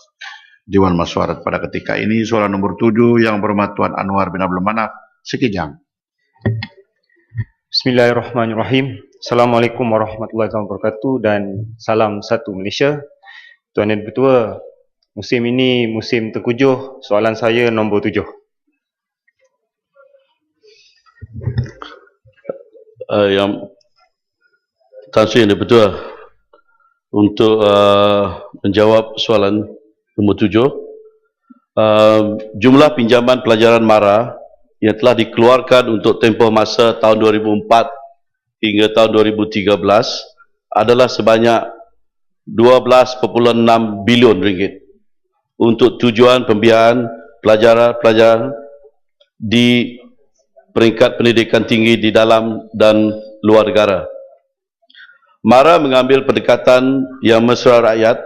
Dewan Mesyuarat pada ketika ini. Soalan nombor 7 yang berhormat Tuan Anwar bin Abdul Manaf Sekijang. Bismillahirrahmanirrahim. Assalamualaikum warahmatullahi wabarakatuh dan salam satu Malaysia. Tuan Yang Dipertua, musim ini musim terkujuh. Soalan saya nombor 7. Yang Tan Sri Yang Dipertua, untuk menjawab soalan nombor 7, jumlah pinjaman pelajaran MARA yang telah dikeluarkan untuk tempoh masa tahun 2004 hingga tahun 2013 adalah sebanyak 12.6 bilion ringgit untuk tujuan pembiayaan pelajar-pelajar di peringkat pendidikan tinggi di dalam dan luar negara. MARA mengambil pendekatan yang mesra rakyat,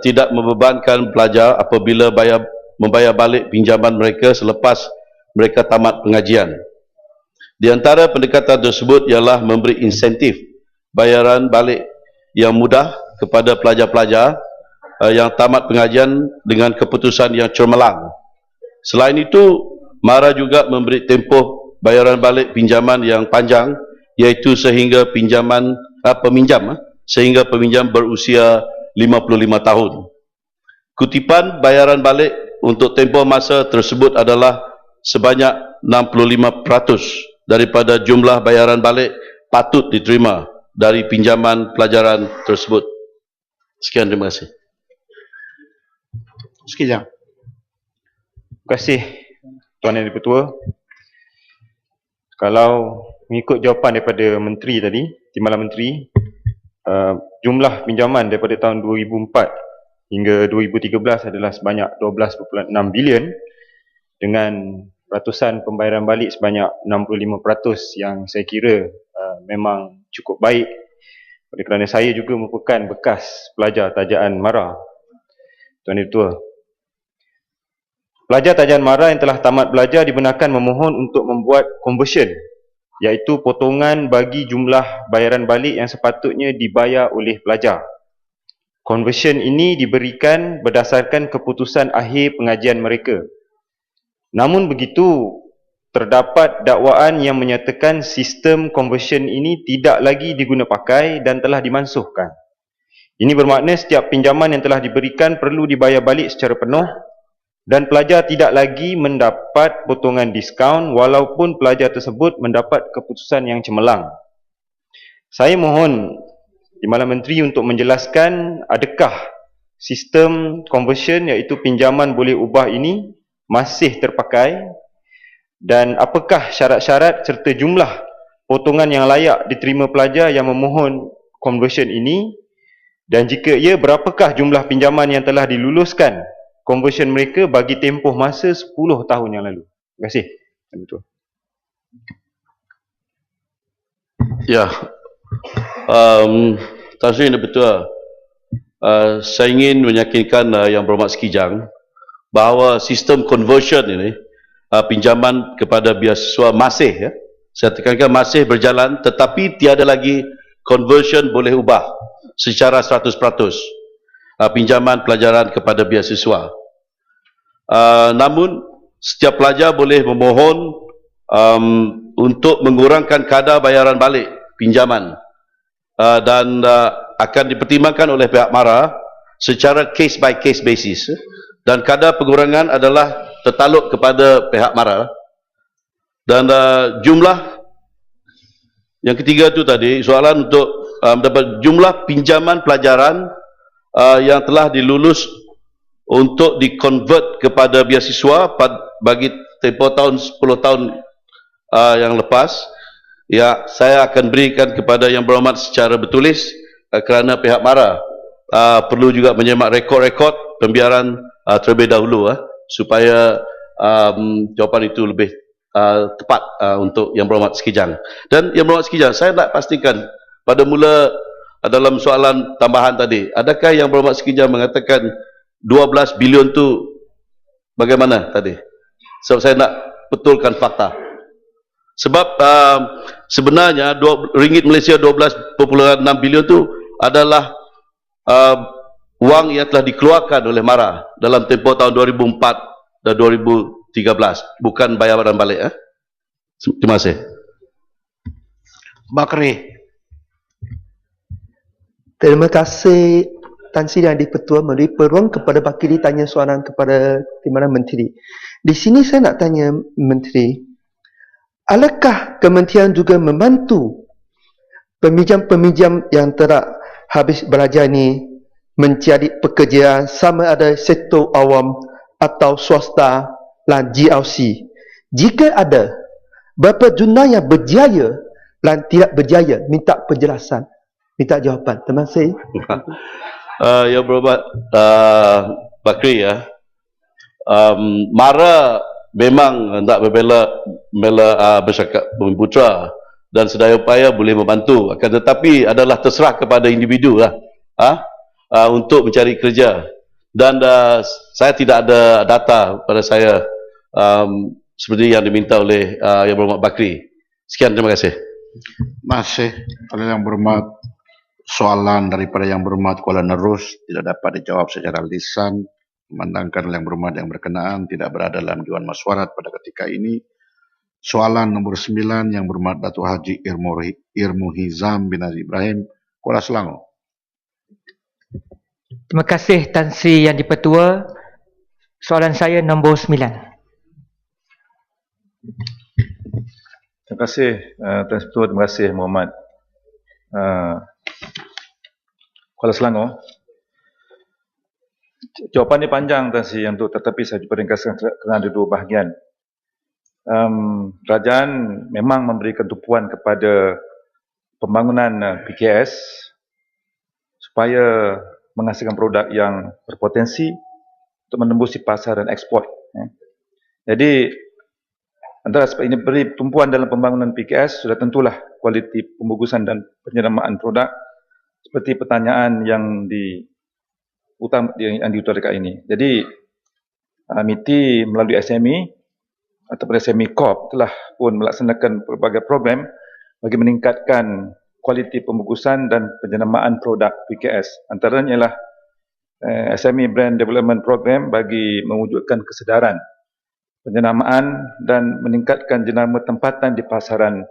tidak membebankan pelajar apabila membayar balik pinjaman mereka selepas mereka tamat pengajian. Di antara pendekatan tersebut ialah memberi insentif bayaran balik yang mudah kepada pelajar-pelajar yang tamat pengajian dengan keputusan yang cemerlang. Selain itu, MARA juga memberi tempoh bayaran balik pinjaman yang panjang, iaitu sehingga peminjam berusia 55 tahun. Kutipan bayaran balik untuk tempoh masa tersebut adalah sebanyak 65% daripada jumlah bayaran balik patut diterima dari pinjaman pelajaran tersebut. Sekian, terima kasih. Sekejap. Terima kasih Tuan Yang Di-Pertua. Kalau mengikut jawapan daripada Menteri tadi, Timbalan Menteri, jumlah pinjaman daripada tahun 2004 hingga 2013 adalah sebanyak 12.6 bilion dengan ratusan pembayaran balik sebanyak 65% yang saya kira memang cukup baik. Oleh kerana saya juga merupakan bekas pelajar tajaan MARA. Tuan Yang Di-Pertua, pelajar tajaan MARA yang telah tamat belajar dibenarkan memohon untuk membuat conversion, iaitu potongan bagi jumlah bayaran balik yang sepatutnya dibayar oleh pelajar. Conversion ini diberikan berdasarkan keputusan akhir pengajian mereka. Namun begitu, terdapat dakwaan yang menyatakan sistem conversion ini tidak lagi diguna pakai dan telah dimansuhkan. Ini bermakna setiap pinjaman yang telah diberikan perlu dibayar balik secara penuh dan pelajar tidak lagi mendapat potongan diskaun walaupun pelajar tersebut mendapat keputusan yang cemerlang. Saya mohon Timbalan Menteri untuk menjelaskan adakah sistem conversion iaitu pinjaman boleh ubah ini masih terpakai dan apakah syarat-syarat serta jumlah potongan yang layak diterima pelajar yang memohon conversion ini, dan jika ya, berapakah jumlah pinjaman yang telah diluluskan conversion mereka bagi tempoh masa 10 tahun yang lalu. Terima kasih. Betul. Ya, Tan Sri Yang saya ingin meyakinkan Yang Berhormat Sekijang bahawa sistem conversion ini, pinjaman kepada beasiswa masih, saya tekankan masih berjalan, tetapi tiada lagi conversion boleh ubah secara 100% pinjaman pelajaran kepada beasiswa. Namun setiap pelajar boleh memohon untuk mengurangkan kadar bayaran balik pinjaman dan akan dipertimbangkan oleh pihak MARA secara case by case basis, dan kadar pengurangan adalah tertaluk kepada pihak MARA. Dan jumlah yang ketiga tu tadi, soalan untuk mendapat jumlah pinjaman pelajaran yang telah dilulus untuk di-convert kepada beasiswa bagi tempoh tahun 10 tahun yang lepas. Ya, saya akan berikan kepada Yang Berhormat secara bertulis kerana pihak MARA perlu juga menyemak rekod-rekod pembiaran terlebih dahulu supaya jawapan itu lebih tepat untuk Yang Berhormat Sekijang. Dan Yang Berhormat Sekijang, saya nak pastikan pada mula dalam soalan tambahan tadi, adakah Yang Berhormat Sekijang mengatakan 12 bilion tu bagaimana tadi? Sebab saya nak betulkan fakta. Sebab sebenarnya ringgit Malaysia 12.6 bilion tu adalah wang yang telah dikeluarkan oleh MARA dalam tempoh tahun 2004 dan 2013, bukan bayaran balik. Terima kasih. Bakri. Terima kasih Tan Sri Yang Di-Pertua memberi peluang kepada Bakri tanya soalan kepada Timbalan Menteri. Di sini saya nak tanya Menteri, adakah kementerian juga membantu peminjam-peminjam yang telah habis belajar ini mencari pekerjaan sama ada sektor awam atau swasta dan GLC? Jika ada, berapa jumlah yang berjaya dan tidak berjaya? Minta penjelasan, minta jawapan. Terima kasih. Yang berhormat Bakri ya. Mara memang hendak membela masyarakat Bumi Putra dan sedaya upaya boleh membantu, akan tetapi adalah terserah kepada individu lah untuk mencari kerja. Dan saya tidak ada data pada saya seperti yang diminta oleh Yang Berhormat Bakri. Sekian, terima kasih. Masih oleh Yang Berhormat, soalan daripada Yang Berhormat Kuala Nerus tidak dapat dijawab secara lisan, memandangkan oleh Yang Berhormat yang berkenaan tidak berada dalam Dewan Mesyuarat pada ketika ini. Soalan nombor 9, Yang Berhormat Datuk Haji Irmuhizam bin Aziz Ibrahim, Kuala Selangor. Terima kasih Tan Sri Yang Dipertua. Soalan saya nombor 9. Terima kasih Tuan Ketua, terima kasih Muhammad Kuala Selangor. Jawapan ini panjang Tan Sri Yang Dipertua, tetapi saya cuba ringkaskan kerana ada dua bahagian. Kerajaan memang memberikan tumpuan kepada pembangunan PKS supaya menghasilkan produk yang berpotensi untuk menembusi pasar dan ekspor. Jadi antara aspek ini beri tumpuan dalam pembangunan PKS sudah tentulah kualiti pembukusan dan penyeramaan produk seperti pertanyaan yang diutarakan ini. Jadi MITI melalui SME ataupun SME Corp telah pun melaksanakan berbagai program bagi meningkatkan kualiti pembukusan dan penyeramaan produk PKS. Antaranya ialah SME Brand Development Program bagi mewujudkan kesedaran penyeramaan dan meningkatkan jenama tempatan di pasaran,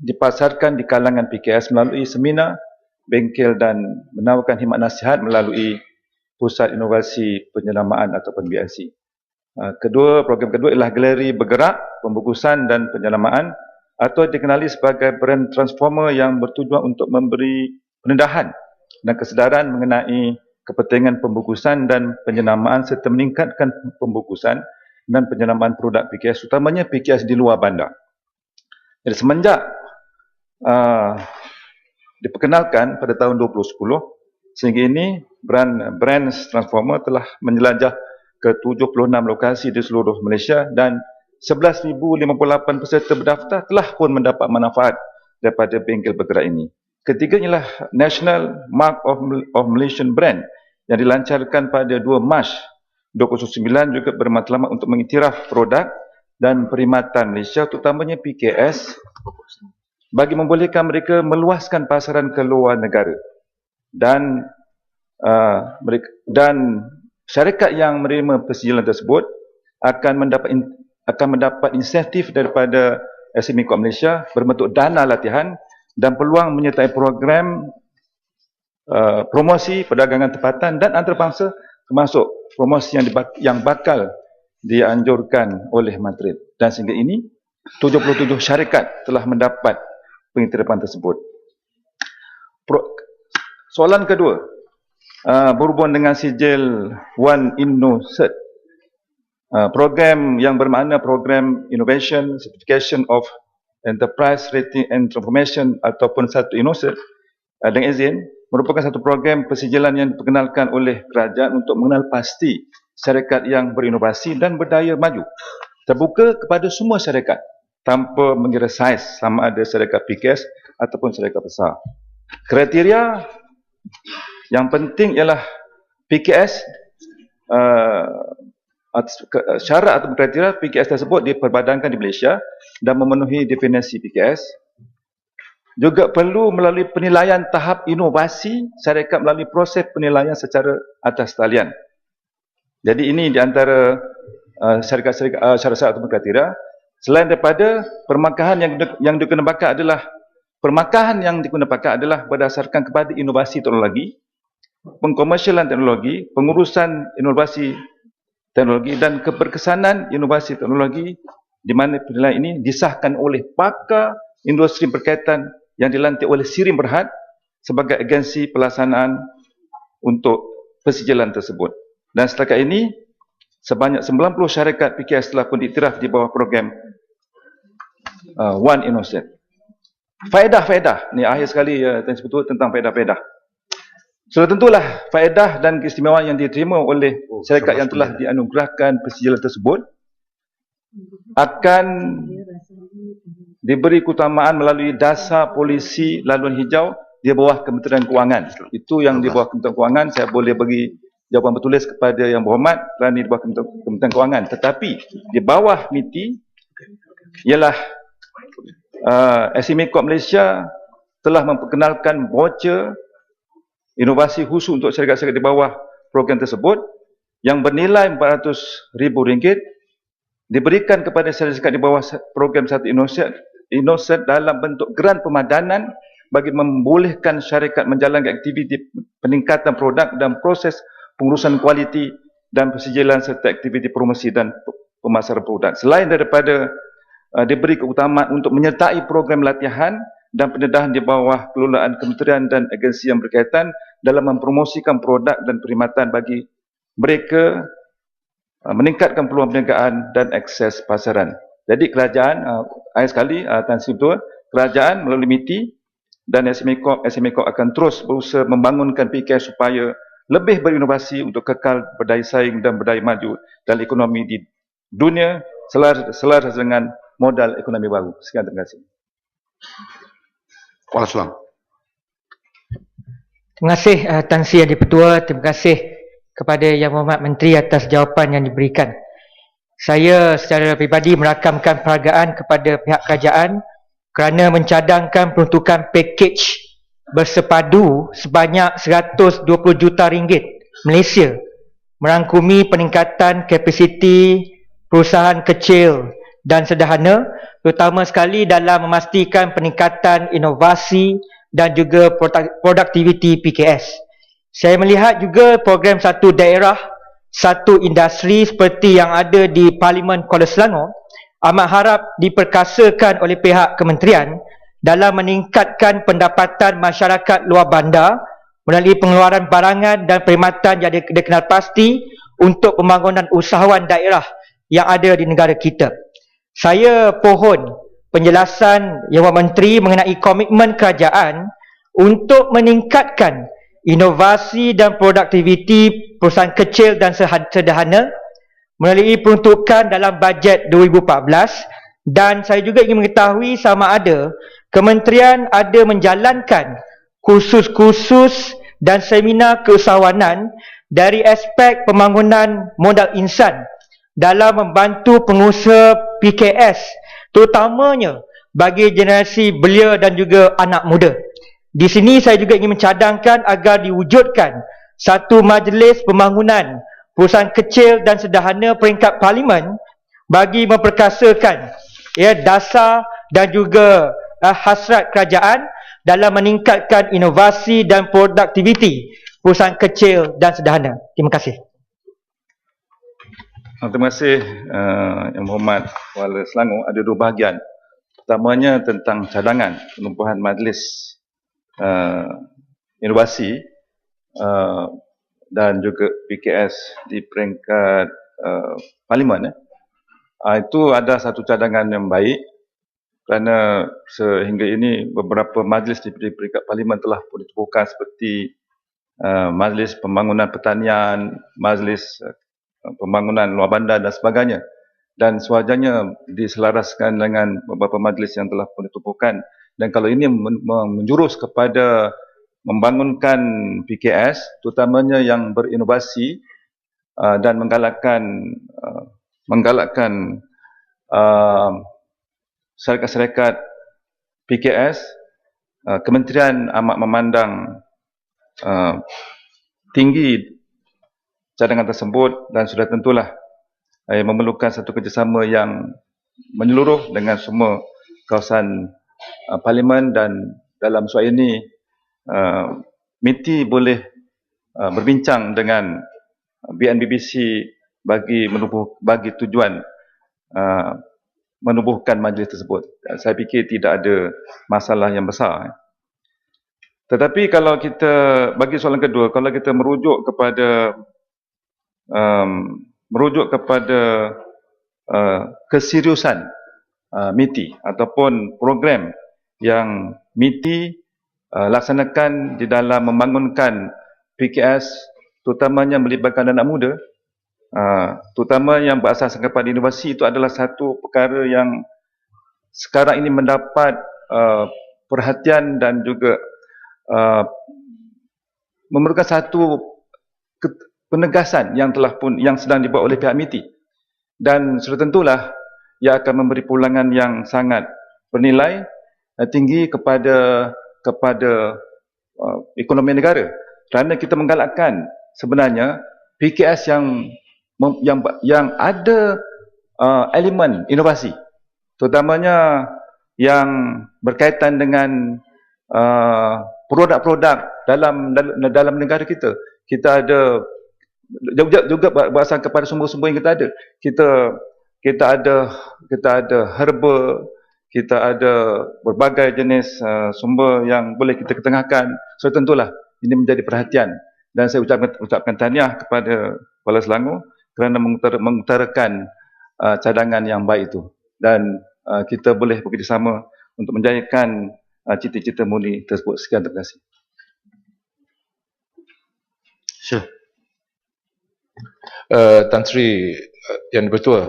dipasarkan di kalangan PKS melalui seminar, bengkel dan menawarkan khidmat nasihat melalui Pusat Inovasi Penyeramaan ataupun BIC. Program kedua ialah galeri bergerak, pembukusan dan penyeramaan atau dikenali sebagai brand transformer yang bertujuan untuk memberi pendedahan dan kesedaran mengenai kepentingan pembukusan dan penyeramaan serta meningkatkan pembukusan dan penyeramaan produk PKS, utamanya PKS di luar bandar. Jadi semenjak diperkenalkan pada tahun 2010 sehingga ini brand transformer telah menjelajah ke 76 lokasi di seluruh Malaysia dan 11,058 peserta berdaftar telah pun mendapat manfaat daripada bengkel bergerak ini. Ketiganya ialah National Mark of Malaysian Brand yang dilancarkan pada 2 Mac 2009 juga bermatlamat untuk mengiktiraf produk dan perkhidmatan Malaysia terutamanya PKS bagi membolehkan mereka meluaskan pasaran ke luar negara dan syarikat yang menerima persetujuan tersebut akan mendapat insentif daripada SME Corp Malaysia berbentuk dana latihan dan peluang menyertai program promosi perdagangan tempatan dan antarabangsa termasuk promosi yang bakal dianjurkan oleh Madrid. Dan sehingga ini 77 syarikat telah mendapat pengiktirafan tersebut. Soalan kedua berhubung dengan sijil One InnoCert. Program yang bermakna program Innovation Certification of Enterprise Rating and Transformation ataupun satu InnoCert dengan izin merupakan satu program persijilan yang diperkenalkan oleh kerajaan untuk mengenal pasti syarikat yang berinovasi dan berdaya maju. Terbuka kepada semua syarikat tanpa mengira saiz sama ada syarikat PKS ataupun syarikat besar. Kriteria yang penting ialah PKS syarat atau kriteria PKS tersebut diperbadankan di Malaysia dan memenuhi definisi PKS. Juga perlu melalui penilaian tahap inovasi syarikat melalui proses penilaian secara atas talian. Jadi ini di antara syarat-syarat atau kriteria. Selain daripada permakahan yang dikenapakan adalah berdasarkan kepada inovasi teknologi, pengkomersialan teknologi, pengurusan inovasi teknologi dan keberkesanan inovasi teknologi di mana penilaian ini disahkan oleh pakar industri berkaitan yang dilantik oleh Sri Berhad sebagai agensi pelaksanaan untuk persijilan tersebut. Dan setakat ini sebanyak 90 syarikat PKS telah pun diiktiraf di bawah program One InnoCert. Faedah-faedah, ni akhir sekali Tuan Ketua tentang faedah-faedah. Sudah tentulah faedah dan keistimewaan yang diterima oleh syarikat yang telah dianugerahkan persijilan tersebut akan diberi keutamaan melalui dasar polisi laluan hijau di bawah Kementerian Kewangan. Itu yang di bawah Kementerian Kewangan. Saya boleh bagi jawapan bertulis kepada yang berhormat kerana di bawah Kementerian Kewangan. Tetapi di bawah MITI ialah SME Corp Malaysia telah memperkenalkan voucher inovasi khusus untuk syarikat-syarikat di bawah program tersebut yang bernilai RM400,000 diberikan kepada syarikat di bawah program Satu Innocent dalam bentuk geran pemadanan bagi membolehkan syarikat menjalankan aktiviti peningkatan produk dan proses pengurusan kualiti dan persijilan serta aktiviti promosi dan pemasaran produk. Selain daripada diberi keutamaan untuk menyertai program latihan dan pendedahan di bawah kelolaan kementerian dan agensi yang berkaitan dalam mempromosikan produk dan perkhidmatan bagi mereka, meningkatkan peluang perniagaan dan akses pasaran. Jadi kerajaan, akhir sekali, Tan Sri Ketua, kerajaan melalui MITI dan SME Corp akan terus berusaha membangunkan PKS supaya lebih berinovasi untuk kekal berdaya saing dan berdaya maju dalam ekonomi di dunia selaras dengan modal ekonomi baru. Sekian, terima kasih. Kuala Selang. Terima kasih Tan Sri Yang di-Pertua. Terima kasih kepada Yang Berhormat Menteri atas jawapan yang diberikan. Saya secara peribadi merakamkan penghargaan kepada pihak kerajaan kerana mencadangkan peruntukan pakej bersepadu sebanyak RM120 juta Malaysia merangkumi peningkatan kapasiti perusahaan kecil dan sederhana, terutama sekali dalam memastikan peningkatan inovasi dan juga produktiviti PKS. Saya melihat juga program satu daerah, satu industri seperti yang ada di Parlimen Kuala Selangor amat harap diperkasakan oleh pihak kementerian dalam meningkatkan pendapatan masyarakat luar bandar melalui pengeluaran barangan dan perkhidmatan yang dikenal pasti untuk pembangunan usahawan daerah yang ada di negara kita. Saya pohon penjelasan Yang Berhormat Menteri mengenai komitmen kerajaan untuk meningkatkan inovasi dan produktiviti perusahaan kecil dan sederhana melalui peruntukan dalam bajet 2014, dan saya juga ingin mengetahui sama ada kementerian ada menjalankan kursus-kursus dan seminar keusahawanan dari aspek pembangunan modal insan dalam membantu pengusaha PKS, terutamanya bagi generasi belia dan juga anak muda. Di sini saya juga ingin mencadangkan agar diwujudkan satu majlis pembangunan perusahaan kecil dan sederhana peringkat parlimen bagi memperkasakan dasar dan juga hasrat kerajaan dalam meningkatkan inovasi dan produktiviti perusahaan kecil dan sederhana. Terima kasih. Terima kasih Yang Berhormat Kuala Selangor. Ada dua bahagian. Pertamanya tentang cadangan penumpuhan majlis inovasi dan juga PKS di peringkat parlimen. Itu ada satu cadangan yang baik kerana sehingga ini beberapa majlis di peringkat parlimen telah pun ditubuhkan seperti majlis pembangunan pertanian, majlis pembangunan luar bandar dan sebagainya, dan sewajarnya diselaraskan dengan beberapa majlis yang telah pun ditubuhkan. Dan kalau ini menjurus kepada membangunkan PKS, terutamanya yang berinovasi dan menggalakkan syarikat-syarikat PKS, kementerian amat memandang tinggi cadangan tersebut dan sudah tentulah memerlukan satu kerjasama yang menyeluruh dengan semua kawasan parlimen, dan dalam soal ini MITI boleh berbincang dengan BNBBC bagi tujuan menubuhkan majlis tersebut. Saya fikir tidak ada masalah yang besar. Tetapi kalau kita, bagi soalan kedua, kalau kita merujuk kepada keseriusan MITI ataupun program yang MITI laksanakan di dalam membangunkan PKS terutamanya melibatkan anak muda, terutama yang berasaskan kepada inovasi, itu adalah satu perkara yang sekarang ini mendapat perhatian dan juga memerlukan satu penegasan yang sedang dibuat oleh pihak MITI, dan sudah tentulah ia akan memberi pulangan yang sangat bernilai tinggi kepada ekonomi negara, kerana kita menggalakkan sebenarnya PKS yang ada elemen inovasi, terutamanya yang berkaitan dengan produk-produk dalam negara kita. Kita ada juga berasal kepada sumber-sumber yang kita ada. Kita ada herba, kita ada berbagai jenis sumber yang boleh kita ketengahkan. So tentulah ini menjadi perhatian, dan saya ucapkan tahniah kepada Kuala Selangor kerana mengutarakan cadangan yang baik itu, dan kita boleh bekerjasama untuk menjayakan cita-cita murni tersebut. Sekian, terima kasih. Tan Sri Yang Dipertua,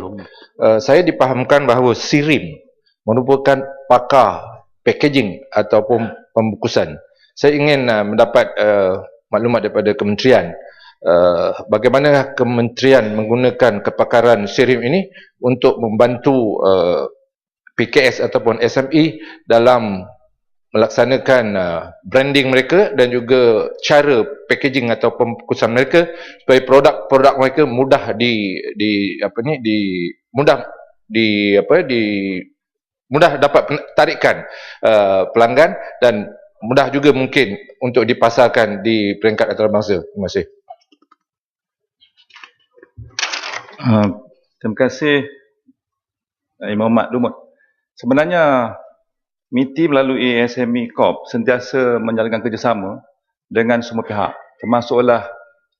saya dipahamkan bahawa SIRIM merupakan pakar packaging ataupun pembungkusan. Saya ingin mendapat maklumat daripada kementerian, bagaimana kementerian menggunakan kepakaran SIRIM ini untuk membantu PKS ataupun SME dalam melaksanakan branding mereka dan juga cara packaging atau pembungkusan mereka, supaya produk-produk mereka mudah mudah dapat tarikan pelanggan, dan mudah juga mungkin untuk dipasarkan di peringkat antarabangsa. Terima kasih. Terima kasih Imam Muhammad Lumut. Sebenarnya MITI melalui SME Corp sentiasa menjalankan kerjasama dengan semua pihak, termasuklah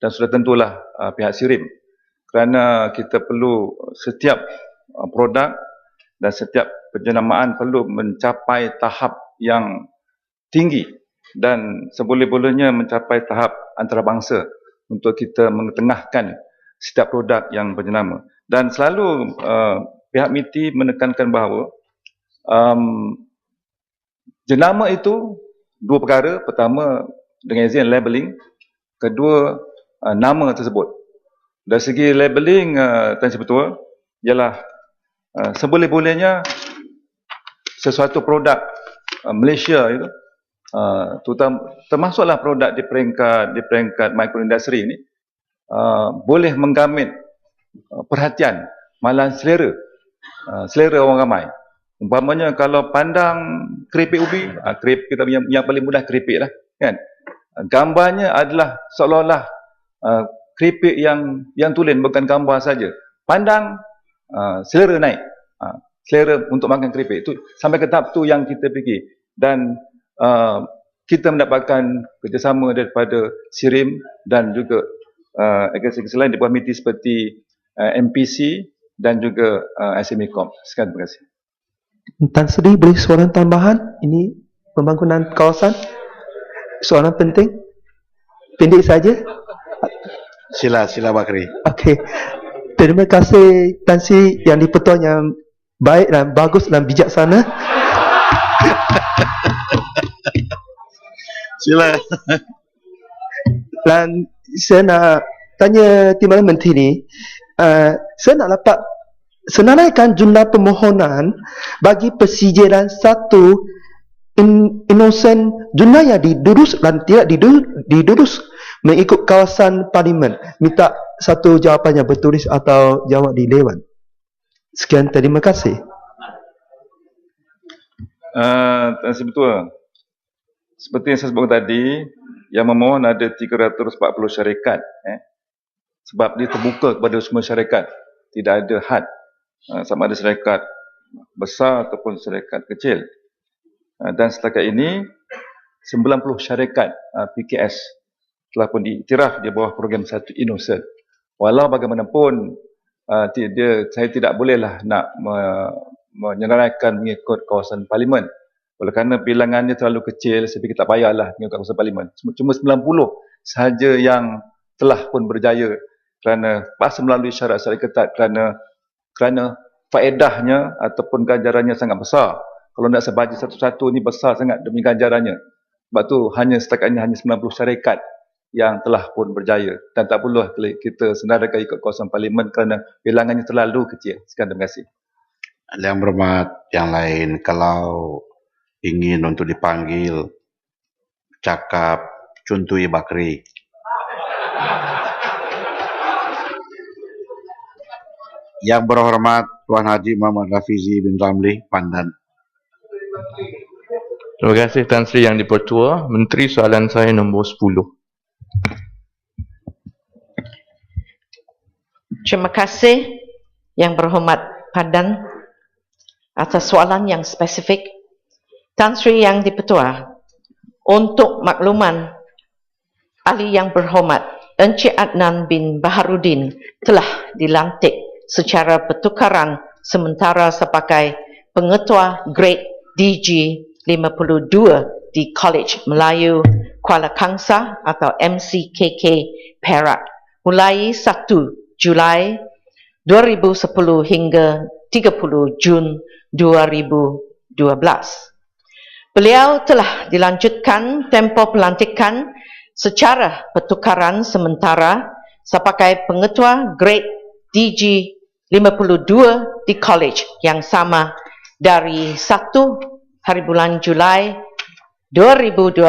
dan sudah tentulah pihak SIRIM, kerana kita perlu setiap produk dan setiap penjenamaan perlu mencapai tahap yang tinggi dan seboleh-bolehnya mencapai tahap antarabangsa untuk kita mengetengahkan setiap produk yang berjenama. Dan selalu pihak MITI menekankan bahawa jenama itu dua perkara. Pertama, dengan izin labeling. Kedua, nama tersebut. Dari segi labeling, Tan Sri Ketua, ialah seboleh-bolehnya sesuatu produk Malaysia itu, termasuklah produk di peringkat mikroindustri ini, boleh menggamit perhatian, malah selera orang ramai. Umpamanya kalau pandang keripik ubi, keripik kita yang paling mudah keripik lah, kan? Gambarnya adalah seolah-olah keripik yang tulen, bukan gambar saja. Pandang, selera naik, selera untuk makan keripik itu sampai ke tahap tu yang kita fikir. Dan kita mendapatkan kerjasama daripada SIRIM dan juga agensi lain di bawah MITI seperti MPC dan juga SME Corp. Sekian, terima kasih. Tan Sri, boleh soalan tambahan? Ini pembangunan kawasan. Soalan penting. Pendek saja. Sila Bakri. Okey. Terima kasih Tan Sri yang Dipertua yang baik dan bagus dan bijaksana. Sila. Dan saya nak tanya Timbalan Menteri ni, saya nak dapat senaraikan jumlah permohonan bagi persijil satu innocent jumlah yang didurus dan tidak didurus mengikut kawasan parlimen. Minta satu jawapan yang bertulis atau jawab di Dewan. Sekian, terima kasih. Tan Sri Ketua, seperti yang saya sebut tadi, yang memohon ada 340 syarikat, sebab dia terbuka kepada semua syarikat, tidak ada had, sama ada syarikat besar ataupun syarikat kecil. Dan setakat ini 90 syarikat PKS telah pun diiktiraf di bawah program 1 Innocert. Walau bagaimanapun saya tidak bolehlah nak menyenaraikan mengikut kawasan parlimen, oleh kerana bilangannya terlalu kecil. Saya fikir tak payahlah mengikut kawasan parlimen. Cuma 90 sahaja yang telah pun berjaya kerana bahasa melalui syarat-syarat ketat kerana faedahnya ataupun ganjarannya sangat besar. Kalau nak sebaca satu-satu ni besar sangat demi ganjarannya. Sebab tu setakatnya hanya 90 syarikat yang telah pun berjaya dan tak perlu kita senaraikan ikut kawasan parlimen kerana bilangannya terlalu kecil. Sekian, terima kasih. Yang berhormat yang lain, kalau ingin untuk dipanggil cakap Cuntui Bakri. Yang berhormat Tuan Haji Muhammad Rafizi bin Ramli, Pandan. Terima kasih Tan Sri Yang Dipertua. Menteri, soalan saya nombor 10. Terima kasih Yang Berhormat Pandan atas soalan yang spesifik. Tan Sri Yang Dipertua, untuk makluman Ahli Yang Berhormat Encik Adnan bin Baharudin telah dilantik secara pertukaran sementara sebagai Pengetua Grade DG 52 di College Melayu Kuala Kangsar atau MCKK Perak mulai 1 Julai 2010 hingga 30 Jun 2012. Beliau telah dilanjutkan tempoh pelantikan secara pertukaran sementara sebagai Pengetua Grade DG 52 di college yang sama dari 1 hari bulan Julai 2012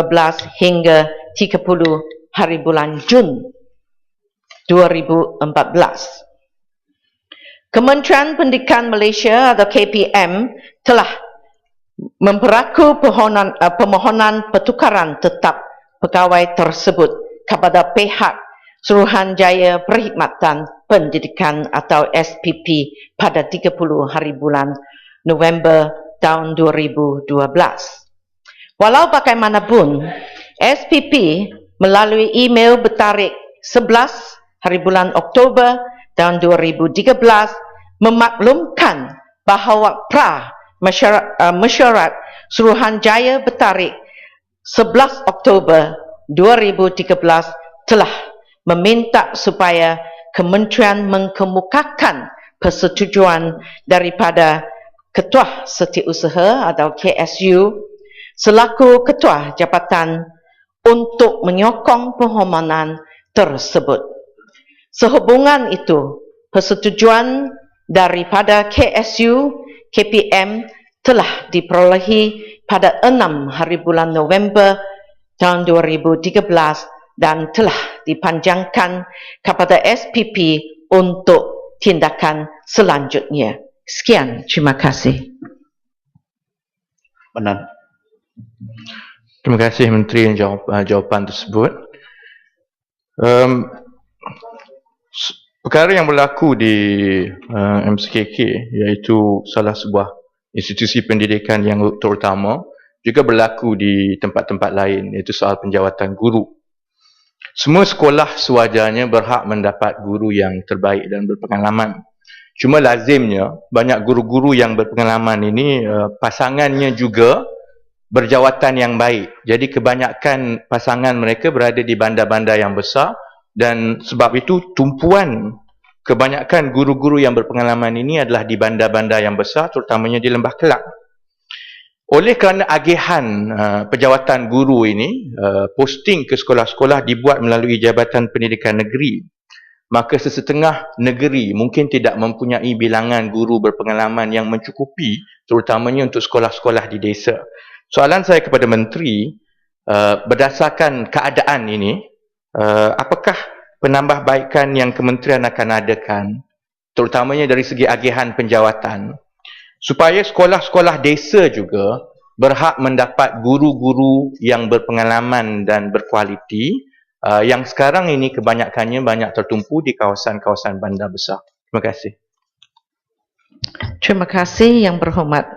hingga 30 hari bulan Jun 2014. Kementerian Pendidikan Malaysia atau KPM telah memberaku permohonan pertukaran tetap pegawai tersebut kepada pihak Suruhanjaya Perkhidmatan Pendidikan atau SPP pada 30 hari bulan November tahun 2012. Walau bagaimanapun, SPP melalui email bertarikh 11 hari bulan Oktober tahun 2013 memaklumkan bahawa mesyuarat Suruhanjaya bertarikh 11 Oktober 2013 telah meminta supaya kementerian mengemukakan persetujuan daripada Ketua Setiausaha atau KSU selaku Ketua Jabatan untuk menyokong permohonan tersebut. Sehubungan itu, persetujuan daripada KSU KPM telah diperolehi pada 6 hari bulan November tahun 2013 dan telah dipanjangkan kepada SPP untuk tindakan selanjutnya. Sekian, terima kasih. Benar. Terima kasih Menteri yang jawapan tersebut. Perkara yang berlaku di MCKK iaitu salah sebuah institusi pendidikan yang terutama juga berlaku di tempat-tempat lain, iaitu soal penjawatan guru. Semua sekolah sewajarnya berhak mendapat guru yang terbaik dan berpengalaman. Cuma lazimnya banyak guru-guru yang berpengalaman ini pasangannya juga berjawatan yang baik. Jadi kebanyakan pasangan mereka berada di bandar-bandar yang besar dan sebab itu tumpuan kebanyakan guru-guru yang berpengalaman ini adalah di bandar-bandar yang besar, terutamanya di Lembah Kelang. Oleh kerana agihan pejawatan guru ini, posting ke sekolah-sekolah dibuat melalui Jabatan Pendidikan Negeri, maka sesetengah negeri mungkin tidak mempunyai bilangan guru berpengalaman yang mencukupi, terutamanya untuk sekolah-sekolah di desa. Soalan saya kepada Menteri, berdasarkan keadaan ini, apakah penambahbaikan yang kementerian akan adakan, terutamanya dari segi agihan penjawatan, supaya sekolah-sekolah desa juga berhak mendapat guru-guru yang berpengalaman dan berkualiti, yang sekarang ini kebanyakannya banyak tertumpu di kawasan-kawasan bandar besar. Terima kasih. Terima kasih Yang Berhormat.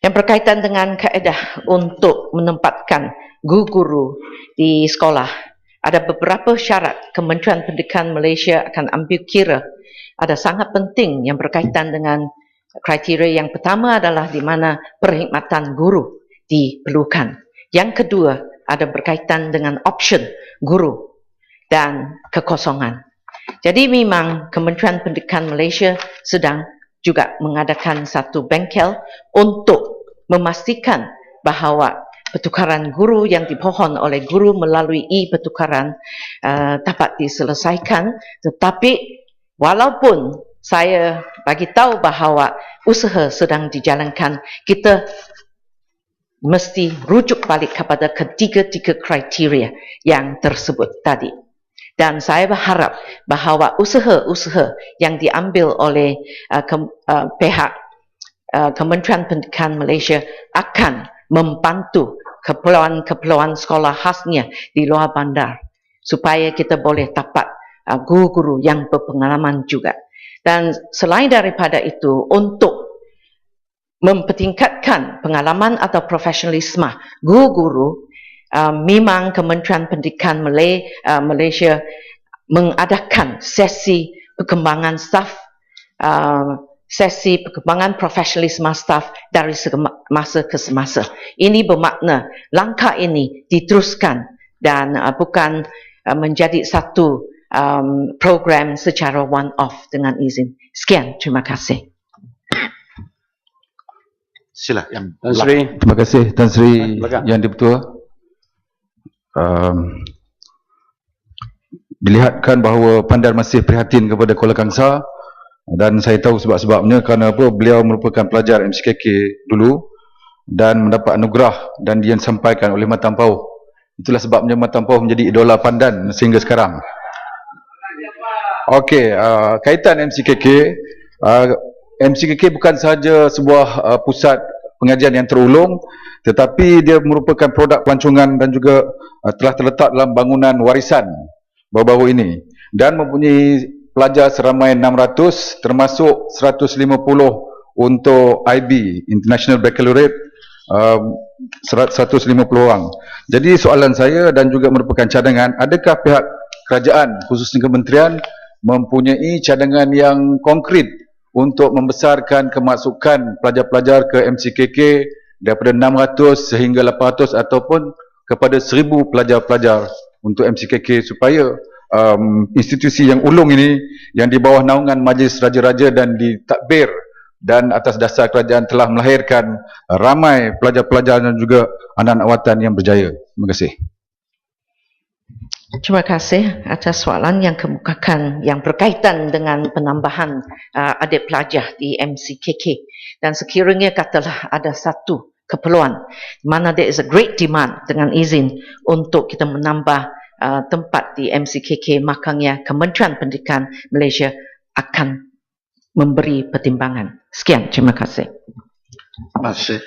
Yang berkaitan dengan kaedah untuk menempatkan guru-guru di sekolah, ada beberapa syarat Kementerian Pendidikan Malaysia akan ambil kira. Ada sangat penting yang berkaitan dengan kriteria. Yang pertama adalah di mana perkhidmatan guru diperlukan. Yang kedua ada berkaitan dengan option guru dan kekosongan. Jadi memang Kementerian Pendidikan Malaysia sedang juga mengadakan satu bengkel untuk memastikan bahawa pertukaran guru yang dipohon oleh guru melalui e-pertukaran dapat diselesaikan. Tetapi walaupun saya bagi tahu bahawa usaha sedang dijalankan, kita mesti rujuk balik kepada ketiga-tiga kriteria yang tersebut tadi. Dan saya berharap bahawa usaha-usaha yang diambil oleh pihak Kementerian Pendidikan Malaysia akan membantu keperluan-keperluan sekolah khasnya di luar bandar supaya kita boleh dapat guru-guru yang berpengalaman juga. Dan selain daripada itu, untuk mempertingkatkan pengalaman atau profesionalisme guru-guru, memang Kementerian Pendidikan Malaysia mengadakan sesi perkembangan staf, sesi perkembangan profesionalisme staf dari masa ke semasa. Ini bermakna langkah ini diteruskan dan bukan menjadi satu program secara one-off dengan izin. Sekian, terima kasih. Sila yang Tan Sri, terima kasih Tan Sri Yang Di-Pertua. Dilihatkan bahawa Pandar masih prihatin kepada Kuala Kangsar, dan saya tahu sebab-sebabnya kerana apa, beliau merupakan pelajar MCKK dulu dan mendapat anugerah dan dia disampaikan oleh Matan Pauh. Itulah sebabnya Matan Pauh menjadi idola Pandan sehingga sekarang. Okey, kaitan MCKK, MCKK bukan sahaja sebuah pusat pengajian yang terulung, tetapi dia merupakan produk pelancongan dan juga telah terletak dalam bangunan warisan baru-baru ini dan mempunyai pelajar seramai 600 termasuk 150 untuk IB, International Baccalaureate, 150 orang. Jadi soalan saya dan juga merupakan cadangan, adakah pihak kerajaan khususnya kementerian mempunyai cadangan yang konkret untuk membesarkan kemasukan pelajar-pelajar ke MCKK daripada 600 sehingga 800 ataupun kepada 1000 pelajar-pelajar untuk MCKK supaya institusi yang ulung ini yang di bawah naungan Majlis Raja-Raja dan ditadbir dan atas dasar kerajaan telah melahirkan ramai pelajar-pelajar dan juga anak-anak watan yang berjaya. Terima kasih. Terima kasih atas soalan yang kemukakan yang berkaitan dengan penambahan adik pelajar di MCKK. Dan sekiranya katalah ada satu keperluan mana there is a great demand dengan izin untuk kita menambah tempat di MCKK, makanya Kementerian Pendidikan Malaysia akan memberi pertimbangan. Sekian, terima kasih. Terima kasih.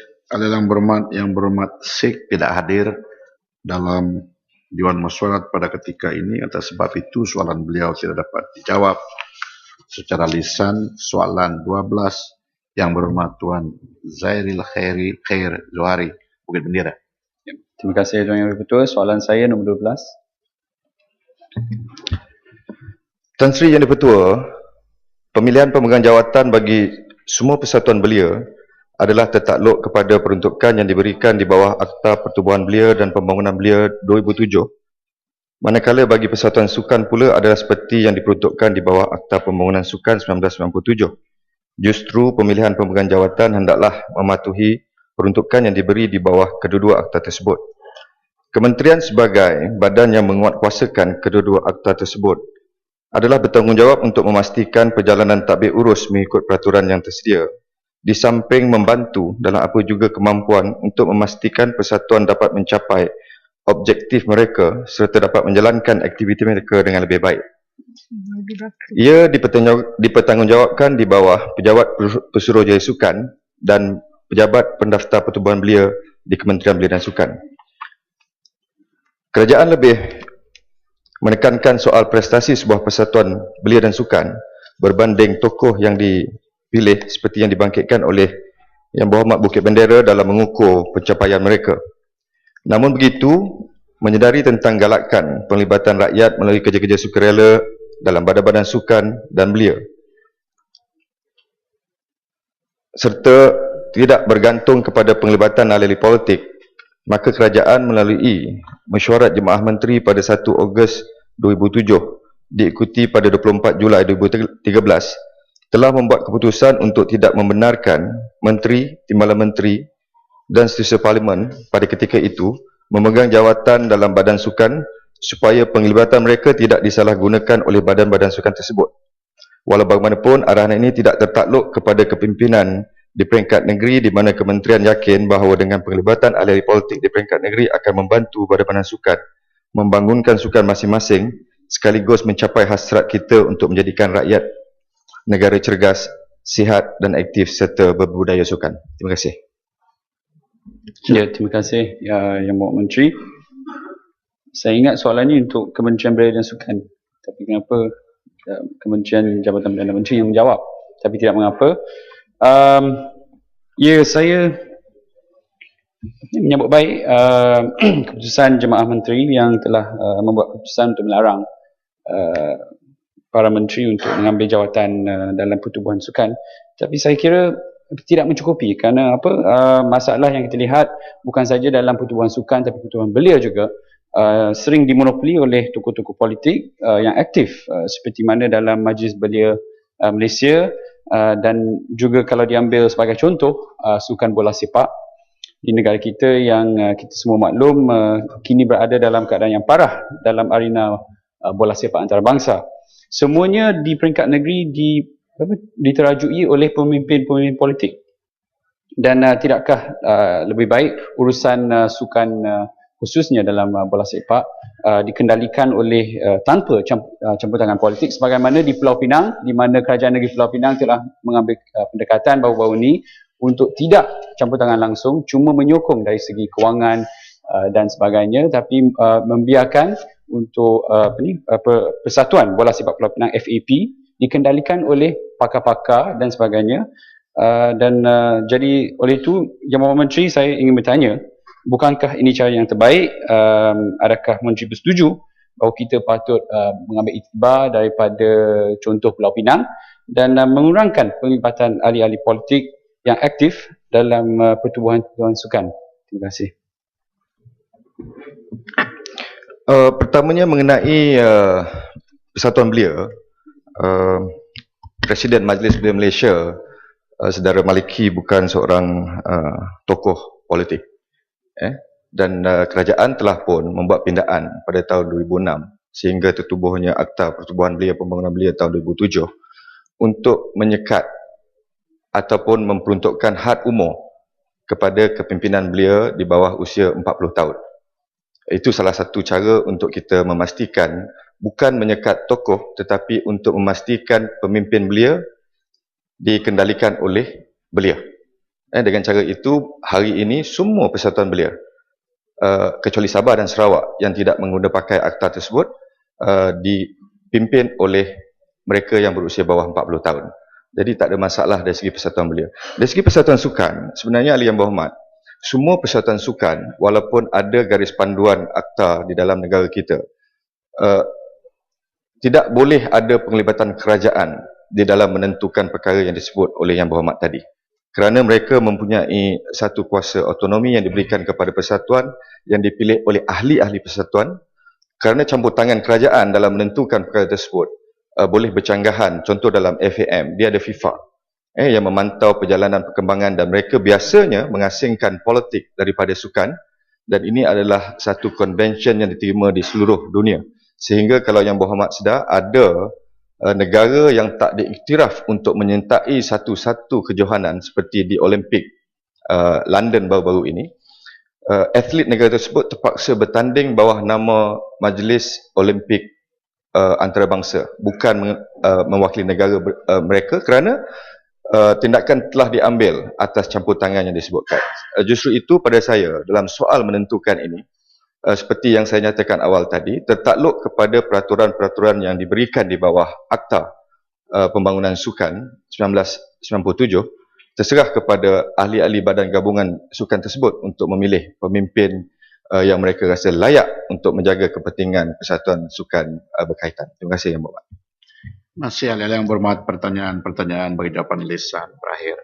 Yang berhormat Sheikh tidak hadir dalam Dewan Mesyuarat pada ketika ini, atas sebab itu soalan beliau tidak dapat dijawab secara lisan. Soalan 12 yang berhormat Tuan Zairil Khair Zuhari, Bukit Bendera. Terima kasih Tuan Yang Di-Pertua. Soalan saya nombor 12. Tan Sri Yang Di-Pertua, pemilihan pemegang jawatan bagi semua persatuan belia adalah tertakluk kepada peruntukan yang diberikan di bawah Akta Pertubuhan Belia dan Pembangunan Belia 2007. Manakala bagi Persatuan Sukan pula adalah seperti yang diperuntukkan di bawah Akta Pembangunan Sukan 1997. Justru pemilihan pemegang jawatan hendaklah mematuhi peruntukan yang diberi di bawah kedua-dua akta tersebut. Kementerian sebagai badan yang menguatkuasakan kedua-dua akta tersebut adalah bertanggungjawab untuk memastikan perjalanan tadbir urus mengikut peraturan yang tersedia, di samping membantu dalam apa juga kemampuan untuk memastikan persatuan dapat mencapai objektif mereka serta dapat menjalankan aktiviti mereka dengan lebih baik. Ia dipertanggungjawabkan di bawah Pejabat Pesuruhjaya Sukan dan Pejabat Pendaftar Pertubuhan Belia di Kementerian Belia dan Sukan. Kerajaan lebih menekankan soal prestasi sebuah persatuan belia dan sukan berbanding tokoh yang dipilih seperti yang dibangkitkan oleh Yang Berhormat Bukit Bendera dalam mengukur pencapaian mereka. Namun begitu, menyedari tentang galakan penglibatan rakyat melalui kerja-kerja sukarela dalam badan-badan sukan dan belia, serta tidak bergantung kepada penglibatan ahli politik maka kerajaan melalui mesyuarat Jemaah Menteri pada 1 Ogos 2007 diikuti pada 24 Julai 2013 telah membuat keputusan untuk tidak membenarkan Menteri, Timbalan Menteri dan Setiausaha Parlimen pada ketika itu memegang jawatan dalam badan sukan supaya penglibatan mereka tidak disalahgunakan oleh badan-badan sukan tersebut. Walau bagaimanapun, arahan ini tidak tertakluk kepada kepimpinan di peringkat negeri di mana kementerian yakin bahawa dengan penglibatan ahli-ahli politik di peringkat negeri akan membantu badan-badan sukan membangunkan sukan masing-masing sekaligus mencapai hasrat kita untuk menjadikan rakyat negara cergas, sihat dan aktif serta berbudaya sukan. Terima kasih. Ya, terima kasih Yang Berhormat Menteri. Saya ingat soalan ini untuk Kementerian Belia dan Sukan. Tapi kenapa Kementerian Jabatan Perdana Menteri yang menjawab? Tapi tidak mengapa. Saya menyambut baik keputusan Jemaah Menteri yang telah membuat keputusan untuk melarang para menteri untuk mengambil jawatan dalam pertubuhan sukan. Tapi saya kira tidak mencukupi kerana masalah yang kita lihat bukan saja dalam pertubuhan sukan tapi pertubuhan belia juga sering dimonopoli oleh tokoh-tokoh politik yang aktif seperti mana dalam Majlis Belia Malaysia dan juga kalau diambil sebagai contoh sukan bola sepak di negara kita yang kita semua maklum kini berada dalam keadaan yang parah dalam arena bola sepak antarabangsa. Semuanya di peringkat negeri diterajui oleh pemimpin-pemimpin politik. Dan tidakkah lebih baik urusan sukan khususnya dalam bola sepak dikendalikan oleh tanpa campur tangan politik sebagaimana di Pulau Pinang di mana kerajaan negeri Pulau Pinang telah mengambil pendekatan baru-baru ini untuk tidak campur tangan langsung cuma menyokong dari segi kewangan dan sebagainya tapi membiarkan untuk Persatuan Bola Sepak Pulau Pinang FAP dikendalikan oleh pakar-pakar dan sebagainya dan jadi oleh itu Yang Berhormat Menteri saya ingin bertanya bukankah ini cara yang terbaik adakah Menteri bersetuju bahawa kita patut mengambil iktibar daripada contoh Pulau Pinang dan mengurangkan penglibatan ahli-ahli politik yang aktif dalam pertubuhan sukan. Terima kasih. Pertamanya mengenai Persatuan Belia, Presiden Majlis Belia Malaysia, Saudara Maliki bukan seorang tokoh politik, dan kerajaan telah pun membuat pindaan pada tahun 2006 sehingga tertubuhnya Akta Pertubuhan Belia Pembangunan Belia tahun 2007 untuk menyekat ataupun memperuntukkan had umur kepada kepimpinan belia di bawah usia 40 tahun. Itu salah satu cara untuk kita memastikan bukan menyekat tokoh tetapi untuk memastikan pemimpin belia dikendalikan oleh belia. Dengan cara itu hari ini semua persatuan belia kecuali Sabah dan Sarawak yang tidak menggunakan pakai akta tersebut dipimpin oleh mereka yang berusia bawah 40 tahun. Jadi tak ada masalah dari segi persatuan belia. Dari segi persatuan sukan, sebenarnya Ahli Yang Berhormat, semua persatuan sukan walaupun ada garis panduan akta di dalam negara kita tidak boleh ada penglibatan kerajaan di dalam menentukan perkara yang disebut oleh Yang Berhormat tadi kerana mereka mempunyai satu kuasa autonomi yang diberikan kepada persatuan yang dipilih oleh ahli-ahli persatuan kerana campur tangan kerajaan dalam menentukan perkara tersebut boleh bercanggahan. Contoh dalam FAM dia ada FIFA yang memantau perjalanan perkembangan dan mereka biasanya mengasingkan politik daripada sukan dan ini adalah satu convention yang diterima di seluruh dunia sehingga kalau Yang Berhormat sedar ada negara yang tak diiktiraf untuk menyertai satu-satu kejohanan seperti di Olimpik London baru-baru ini atlet negara tersebut terpaksa bertanding bawah nama Majlis Olimpik Antarabangsa bukan mewakili negara mereka kerana tindakan telah diambil atas campur tangan yang disebutkan. Justru itu pada saya dalam soal menentukan ini seperti yang saya nyatakan awal tadi tertakluk kepada peraturan-peraturan yang diberikan di bawah Akta Pembangunan Sukan 1997 terserah kepada ahli-ahli badan gabungan sukan tersebut untuk memilih pemimpin yang mereka rasa layak untuk menjaga kepentingan persatuan sukan berkaitan. Terima kasih Yang Berhormat. Masih Ahli Yang Berhormat, pertanyaan-pertanyaan bagi jawapan lisan berakhir.